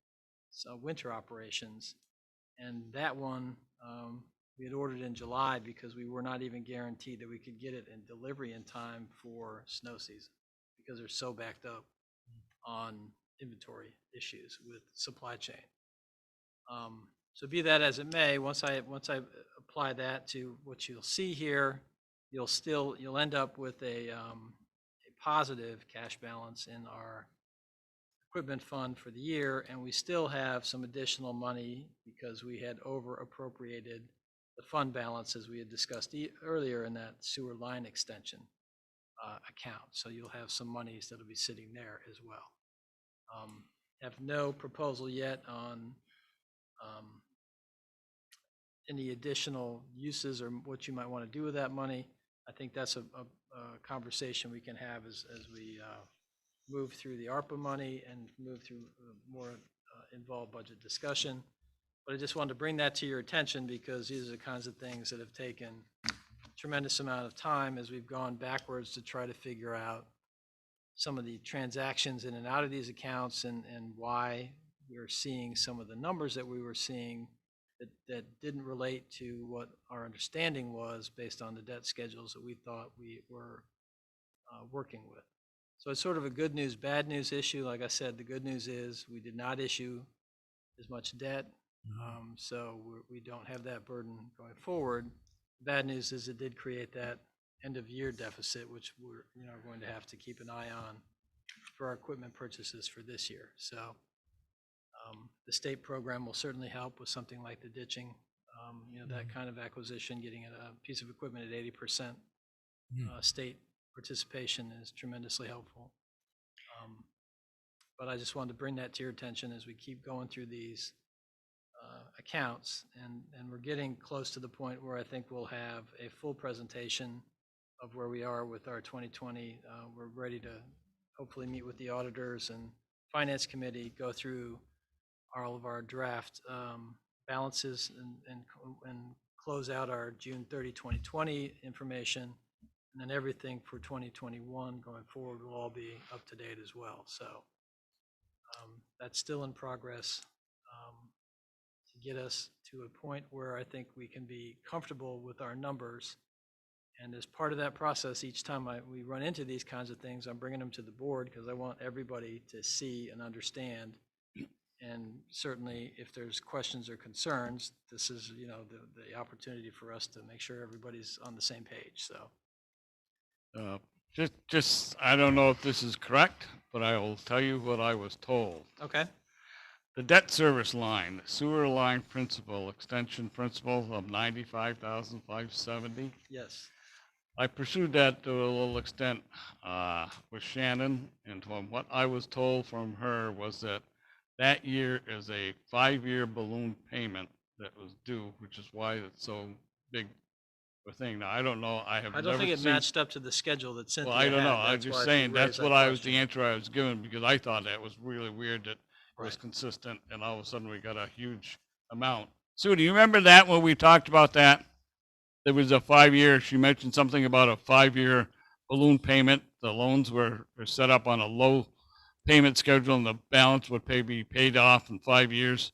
winter operations. And that one we had ordered in July because we were not even guaranteed that we could get it in delivery in time for snow season, because they're so backed up on inventory issues with supply chain. So be that as it may, once I apply that to what you'll see here, you'll end up with a positive cash balance in our equipment fund for the year, and we still have some additional money because we had over appropriated the fund balance as we had discussed earlier in that sewer line extension account. So you'll have some monies that'll be sitting there as well. Have no proposal yet on any additional uses or what you might want to do with that money. I think that's a conversation we can have as we move through the ARPA money and move through more involved budget discussion. But I just wanted to bring that to your attention because these are the kinds of things that have taken a tremendous amount of time as we've gone backwards to try to figure out some of the transactions in and out of these accounts and why we're seeing some of the numbers that we were seeing that didn't relate to what our understanding was based on the debt schedules that we thought we were working with. So it's sort of a good news, bad news issue. Like I said, the good news is we did not issue as much debt, so we don't have that burden going forward. The bad news is it did create that end of year deficit, which we're going to have to keep an eye on for our equipment purchases for this year. So the state program will certainly help with something like the ditching, that kind of acquisition, getting a piece of equipment at 80% state participation is tremendously helpful. But I just wanted to bring that to your attention as we keep going through these accounts, and we're getting close to the point where I think we'll have a full presentation of where we are with our 2020. We're ready to hopefully meet with the auditors and finance committee, go through all of our draft balances and close out our June 30, 2020 information. And then everything for 2021 going forward will all be up to date as well. So that's still in progress to get us to a point where I think we can be comfortable with our numbers. And as part of that process, each time we run into these kinds of things, I'm bringing them to the board because I want everybody to see and understand. And certainly, if there's questions or concerns, this is the opportunity for us to make sure everybody's on the same page. So Just I don't know if this is correct, but I will tell you what I was told. okay, The debt service line, the sewer line principal, extension principal of 95,570. yes, I pursued that to a little extent with Shannon, and from what I was told from her was that year is a 5-year balloon payment that was due, which is why it's so big a thing. Now, I don't know, I have I never don't think it seen. matched up to the schedule that Cynthia Well, I don't had. know, I'm That's why just she saying, that's raised that what I was, the question. answer I was given, because I thought that was really weird that it was Right. consistent, and all of a sudden we got a huge amount. Sue, do you remember that when we talked about that? There was a 5-year, she mentioned something about a 5-year balloon payment. The loans were set up on a low payment schedule, and the balance would be paid off in 5 years.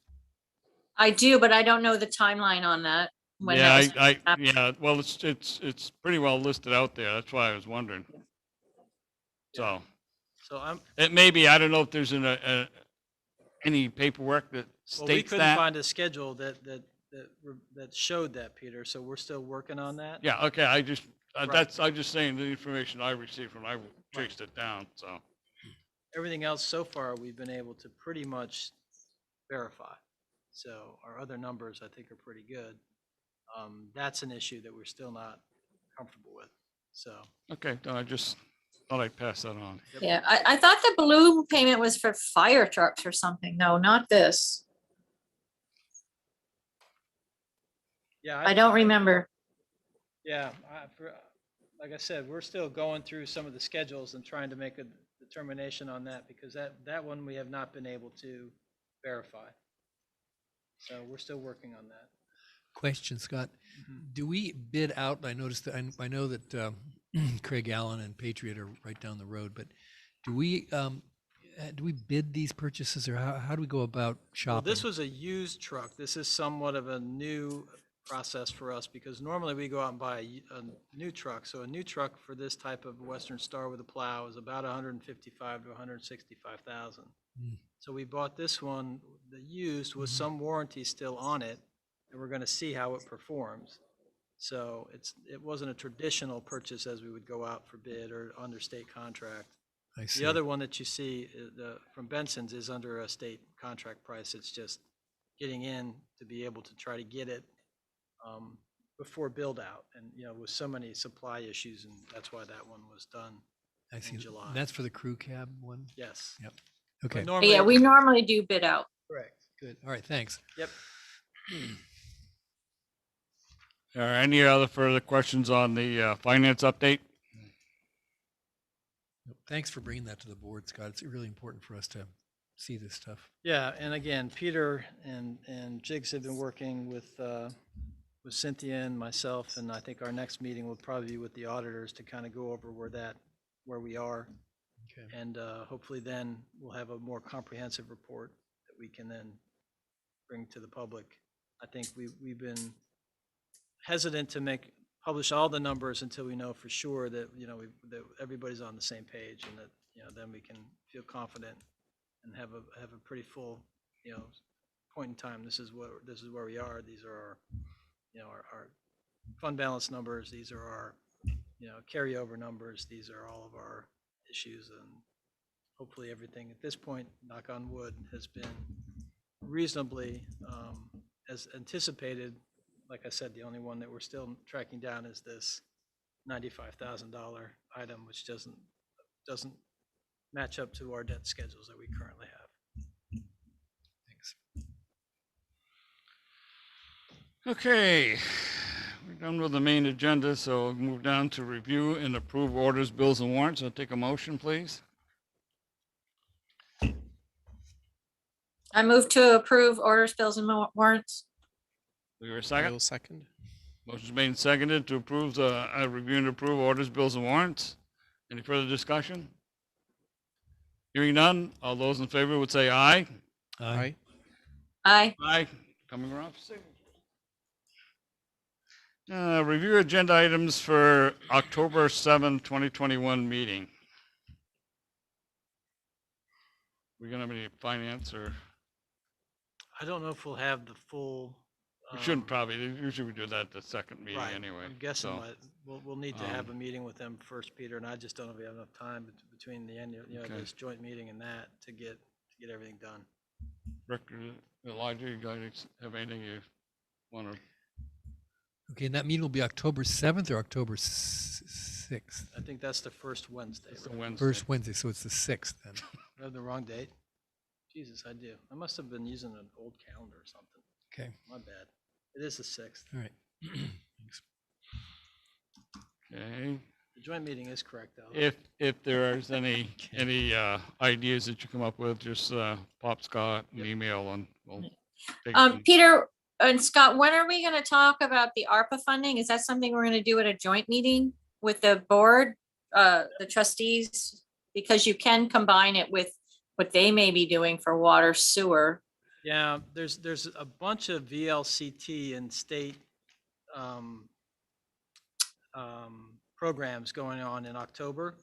I do, but I don't know the timeline on that. When that was Yeah, well, it's pretty well listed out there. That's why I was wondering. Yeah. So So it may be, I don't know if there's any paperwork that well, we states couldn't that. find a schedule that showed that, Peter. So we're still working on that. Yeah, okay, I just, Right. I'm just saying the information I received when I traced it down, so. Everything else so far, we've been able to pretty much verify. So our other numbers, I think, are pretty good. That's an issue that we're still not comfortable with. So Okay, no, I just thought I'd pass that on. Yeah, I thought the balloon payment was for fire trucks or something. No, not this. yeah, I don't remember. Yeah, like I said, we're still going through some of the schedules and trying to make a determination on that because that one we have not been able to verify. So we're still working on that. Question, Scott. Do we bid out? I noticed that I know that Craig Allen and Patriot are right down the road, but do we bid these purchases, or how do we go about shopping? Well, this was a used truck. This is somewhat of a new process for us because normally we go out and buy a new truck. So a new truck for this type of Western Star with a plow is about 155 to 165,000. So we bought this one, the used, with some warranty still on it, and we're going to see how it performs. So it wasn't a traditional purchase as we would go out for bid or under state contract. I see. The other one that you see from Benson's is under a state contract price. It's just getting in to be able to try to get it before build out. And, with so many supply issues, and that's why that one was done I see. in July. That's for the crew cab one? Yes. Yep. But Okay. normally- Yeah, we normally do bid out. Correct. Good. All right. Thanks. Yep. Are any other further questions on the finance update? Thanks for bringing that to the board, Scott. It's really important for us to see this stuff. Yeah, and again, Peter and Jigs have been working with Cynthia and myself, and I think our next meeting will probably be with the auditors to kind of go over where we are. Okay. And hopefully then we'll have a more comprehensive report that we can then bring to the public. I think we've been hesitant to publish all the numbers until we know for sure that, that everybody's on the same page, and that, then we can feel confident and have a pretty full, point in time. This is where we are. These are our fund balance numbers. These are our, carryover numbers. These are all of our issues, and hopefully everything at this point, knock on wood, has been reasonably as anticipated. Like I said, the only one that we're still tracking down is this $95,000 item, which doesn't match up to our debt schedules that we currently have. Thanks. Okay, we're done with the main agenda, so we'll move down to review and approve orders, bills, and warrants. I'll take a motion, please. I move to approve orders, bills, and warrants. Do we hear a I second? will second. Motion's made and seconded to approve review and approve orders, bills, and warrants. Any further discussion? Hearing none, all those in favor would say aye. Aye. Aye. Aye. Coming around for signature. Review agenda items for October 7th, 2021 meeting. We gonna have any finance or, I don't know if we'll have the full. we shouldn't probably, usually we do that at the second meeting Right. anyway. I'm guessing so, we'll need to have a meeting with them first, Peter, and I just don't know if we have enough time between the end, Okay. this joint meeting and that to get everything done. Director Elijah, you guys have anything you want to? Okay, and that meeting will be October 7th or October 6th? I think that's the first Wednesday. It's the right? Wednesday. First Wednesday, so it's the 6th then. I have the wrong date? Jesus, I do. I must have been using an old calendar or something. Okay, My bad. It is the 6th. all right. Thanks. Okay. The joint meeting is correct, though. If there is any ideas that you come up with, just pop Scott an email and we'll take it from- Peter and Scott, when are we gonna talk about the ARPA funding? Is that something we're gonna do at a joint meeting with the board, the trustees? Because you can combine it with what they may be doing for water sewer. Yeah, there's a bunch of VLCT and state programs going on in October.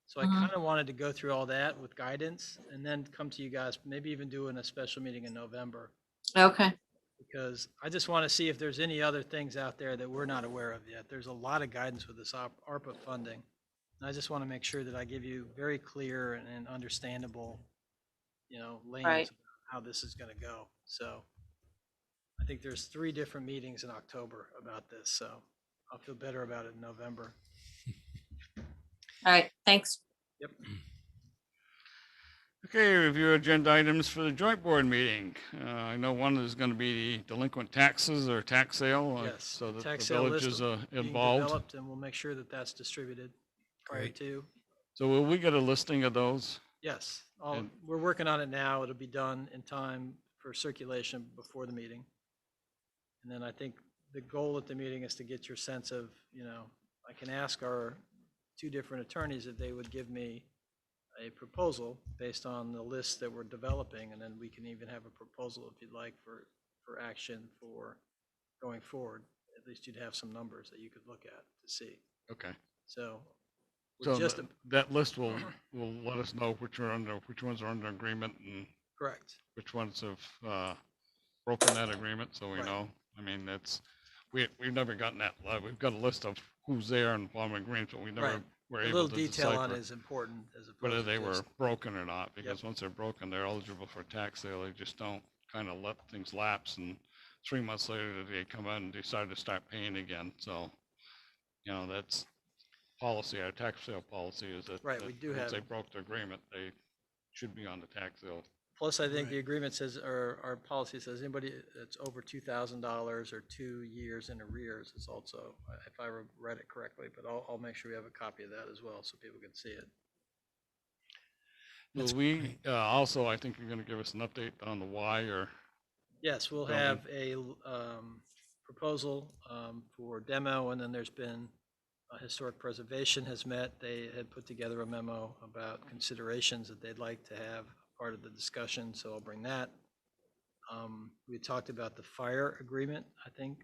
So I Mhm. kind of wanted to go through all that with guidance and then come to you guys, maybe even doing a special meeting in November. Okay, Because I just want to see if there's any other things out there that we're not aware of yet. There's a lot of guidance with this ARPA funding. And I just want to make sure that I give you very clear and understandable, lanes Right. of how this is going to go. So I think there's 3 different meetings in October about this, so I'll feel better about it in November. all right, thanks. Yep. Okay, review agenda items for the joint board meeting. I know one is going to be the delinquent taxes or tax sale. Yes. So that tax the sale village list is being involved. developed, and we'll make sure that that's distributed prior Great. to. So will we get a listing of those? Yes, And- we're working on it now. It'll be done in time for circulation before the meeting. And then I think the goal at the meeting is to get your sense of, I can ask our 2 different attorneys if they would give me a proposal based on the list that we're developing, and then we can even have a proposal if you'd like for action for going forward. At least you'd have some numbers that you could look at to see. Okay. So So we're just, that list will let us know which ones are under agreement and correct. which ones have broken that agreement, so we Right. know. I mean, we've never gotten that. We've got a list of who's there and what agreement, but we never Right. were A able little to detail on it decipher is important as opposed whether to they were just, broken or not, because once they're broken, they're eligible for tax sale. They just don't kind of let things lapse, and 3 months later, they come out and decide to start paying again. So, that's policy. Our tax sale policy is that Right, we do once they have- broke the agreement, they should be on the tax sale. plus I think Right. the agreement says, or our policy says anybody that's over $2,000 or 2 years in arrears is also, if I read it correctly, but I'll make sure we have a copy of that as well so people can see it. Will That's we, great. also, I think you're gonna give us an update on the why or, Yes, we'll Building. have a proposal for demo, and then there's been, Historic Preservation has met. They had put together a memo about considerations that they'd like to have part of the discussion, so I'll bring that. We talked about the fire agreement, I think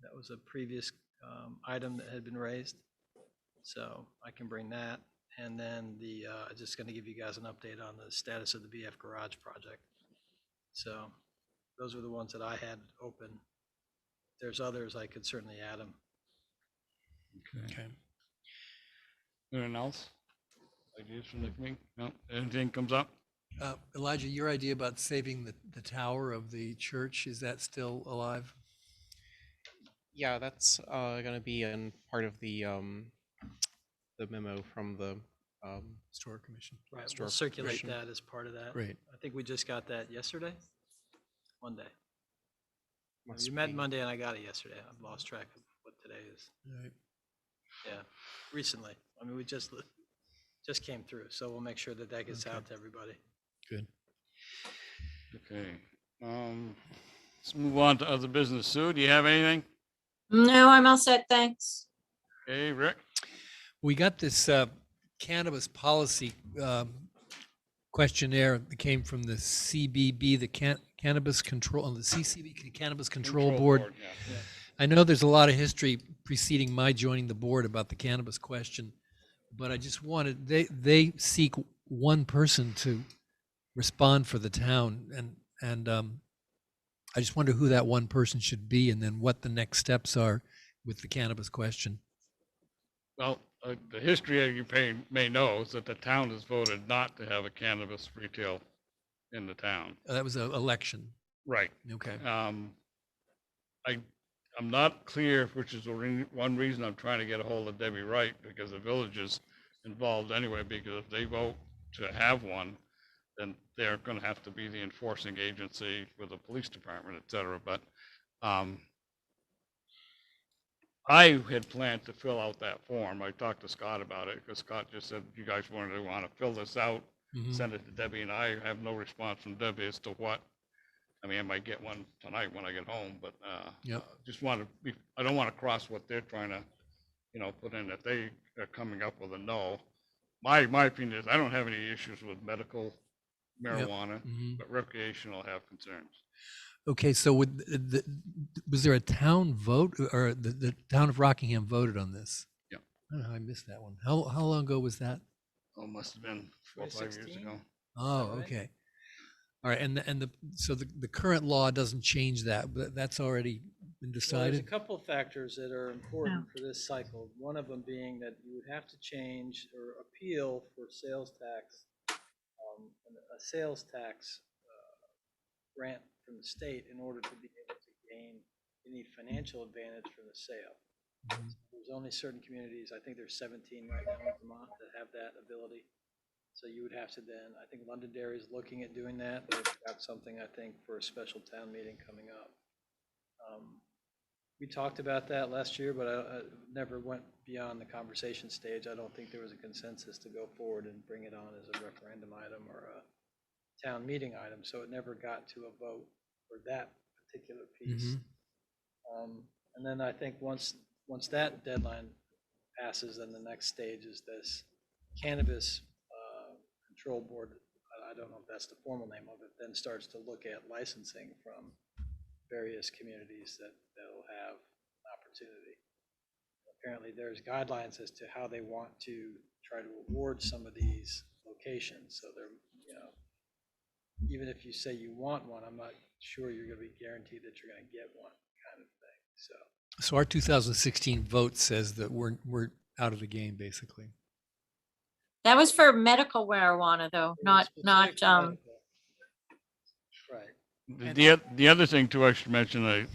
that was a previous item that had been raised. So I can bring that. And then just going to give you guys an update on the status of the BF Garage project. So those were the ones that I had open. If there's others, I could certainly add them. Okay. anything else? Ideas from the committee? No, anything comes up? Elijah, your idea about saving the tower of the church, is that still alive? Yeah, that's gonna be in part of the memo from the Historic Commission. Right, we'll Historic circulate Commission. that as part of that. Great. I think we just got that yesterday, Monday. must You met be- Monday and I got it yesterday. I've lost track of what today is. All right. Yeah, recently. I mean, we just came through, so we'll make sure that that gets Okay. out to everybody. Good. Okay, let's move on to other business. Sue, do you have anything? No, I'm all set, thanks. Okay, Rick? We got this cannabis policy questionnaire that came from the CBB, the Cannabis Control, the CCB, Cannabis Control Board. Yeah. I know there's a lot of history preceding my joining the board about the cannabis question, but I just wanted, they seek one person to respond for the town, and I just wonder who that one person should be, and then what the next steps are with the cannabis question. Well, the history you may know is that the town has voted not to have a cannabis retail in the town. That was an election. Right. Okay. I'm not clear, which is one reason I'm trying to get a hold of Debbie Wright, because the village is involved anyway, because if they vote to have one, then they're gonna have to be the enforcing agency with the police department, et cetera, but, I had planned to fill out that form. I talked to Scott about it, because Scott just said, you guys want to fill this out, Mhm. send it to Debbie, and I have no response from Debbie as to what. I mean, I might get one tonight when I get home, but, Yep. just want to be, I don't want to cross what they're trying to, put in, if they are coming up with a no. My opinion is, I don't have any issues with medical marijuana, Mhm. but recreational have concerns. Okay, so was there a town vote, or the town of Rockingham voted on this? Yep. I don't know, I missed that one. How long ago was that? Oh, must have been 4 or 5 years 2016? ago. Oh, right? okay. All right, so the current law doesn't change that, but that's already been Well, there's a decided? couple of factors that are important for this cycle. One of them being that you would have to change or appeal for sales tax, a sales tax grant from the state in order to be able to gain any financial advantage from the sale. Mhm. There's only certain communities, I think there's 17 right now in Vermont that have that ability. So you would have to then, I think Londonderry is looking at doing that. They've got something, I think, for a special town meeting coming up. We talked about that last year, but I never went beyond the conversation stage. I don't think there was a consensus to go forward and bring it on as a referendum item or a town meeting item, so it never got to a vote for that particular piece. And then I think once that deadline passes, then the next stage is this cannabis control board. I don't know if that's the formal name of it, then starts to look at licensing from various communities that'll have an opportunity. Apparently, there's guidelines as to how they want to try to award some of these locations. So they're, even if you say you want one, I'm not sure you're going to be guaranteed that you're going to get one, kind of thing. So our 2016 vote says that we're out of the game, basically. That was for medical marijuana though, not, Specific to medical. Right. The other thing too, I should mention,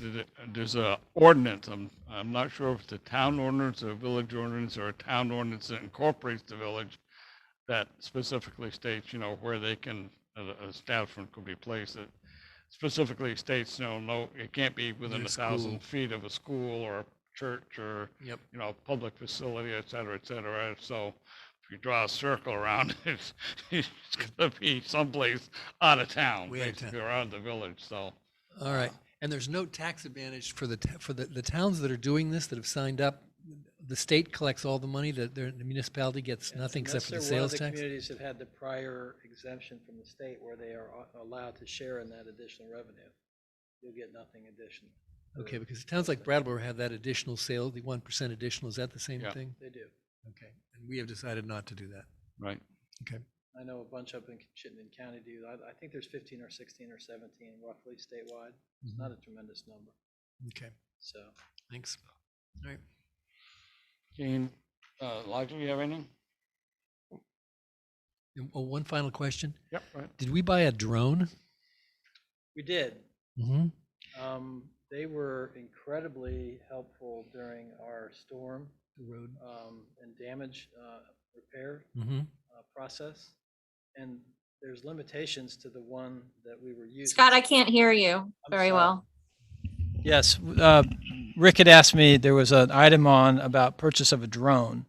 there's a ordinance, I'm not sure if it's a town ordinance or a village ordinance or a town ordinance that incorporates the village that specifically states, where they can, establishment could be placed. It specifically states, no, it can't be within Near a 1,000 school. feet of a school or a church or, Yep. public facility, et cetera, et cetera. So, you draw a circle around it, it's gonna be someplace out of town, Way out of basically town. around the village, so. All right. And there's no tax advantage for the towns that are doing this, that have signed up. The state collects all the money, the municipality gets nothing except for the Unless sales they're one of the tax. communities that had the prior exemption from the state where they are allowed to share in that additional revenue. You'll get nothing additional. Okay, because towns like Brattleboro have that additional sale, the 1% additional. Is that the same Yeah. thing? They do. Okay. And we have decided not to do that. Right. Okay. I know a bunch up in Chittenden County do. I think there's 15 or 16 or 17 roughly statewide. It's not a tremendous number, Okay. so. Thanks. All right. Gene, Elijah, you have anything? And, oh, one final question. Yep, right. Did we buy a drone? We did. Mm-hmm. They were incredibly helpful during our storm The road. and damage repair Mm-hmm. process. And there's limitations to the one that we were using. Scott, I can't hear you I'm very sorry. well. Yes, Rick had asked me, there was an item on about purchase of a drone.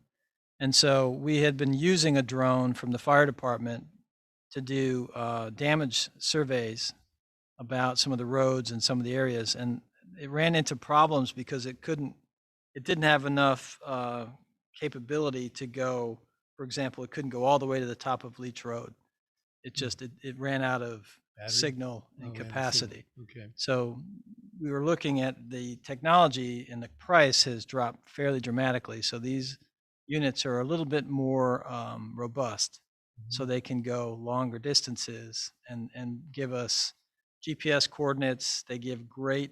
And so we had been using a drone from the fire department to do damage surveys about some of the roads and some of the areas. And it ran into problems because it didn't have enough capability to go, for example, it couldn't go all the way to the top of Leach Road. It ran out of Battery? signal Oh, and man, capacity. Okay. So we were looking at the technology, and the price has dropped fairly dramatically. So these units are a little bit more robust, so they can go longer distances and give us GPS coordinates. They give great,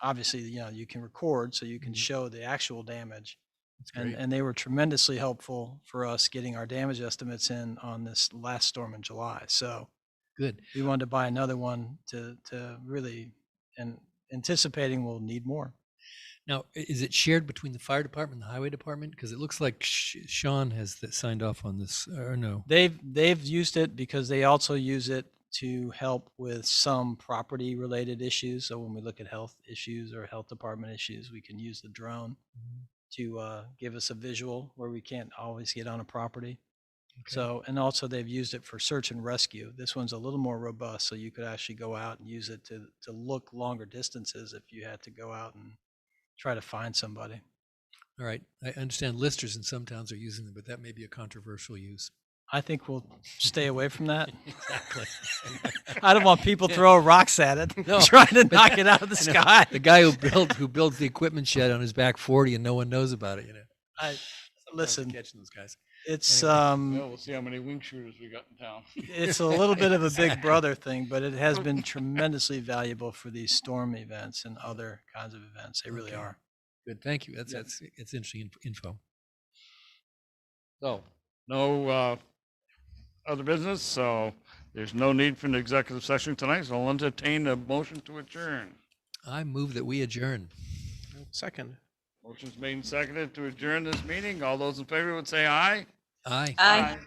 obviously, you can record, so you can show the actual damage. That's great. And they were tremendously helpful for us getting our damage estimates in on this last storm in July. So Good. we wanted to buy another one to really, and anticipating we'll need more. Now, is it shared between the fire department and the highway department? Because it looks like Sean has signed off on this, or no? They've used it because they also use it to help with some property related issues. So when we look at health issues or health department issues, we can use the drone to give us a visual where we can't always get on a property. Okay. So, and also they've used it for search and rescue. This one's a little more robust, so you could actually go out and use it to look longer distances if you had to go out and try to find somebody. All right. I understand listers in some towns are using them, but that may be a controversial use. I think we'll stay away from that. Exactly. I don't want people throwing rocks at it, No, trying to knock it out of the I know. sky. The guy who builds the equipment shed on his back 40 and no one knows about it, Sometimes Listen, catching those guys. it's Well, we'll see how many wing shooters we got in town. it's a little bit of a big brother thing, but it has been tremendously valuable for these storm events and other kinds of events. They really Okay. are. Good. Thank you. Yeah. It's interesting info. So, no other business, so there's no need for an executive session tonight, so I'll entertain a motion to adjourn. I move that we adjourn. Second. Motion's made and seconded to adjourn this meeting. All those in favor would say aye. Aye. Aye.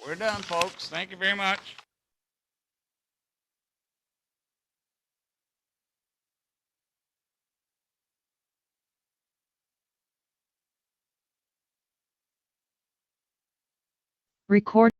We're done, folks. Thank you very much. Record.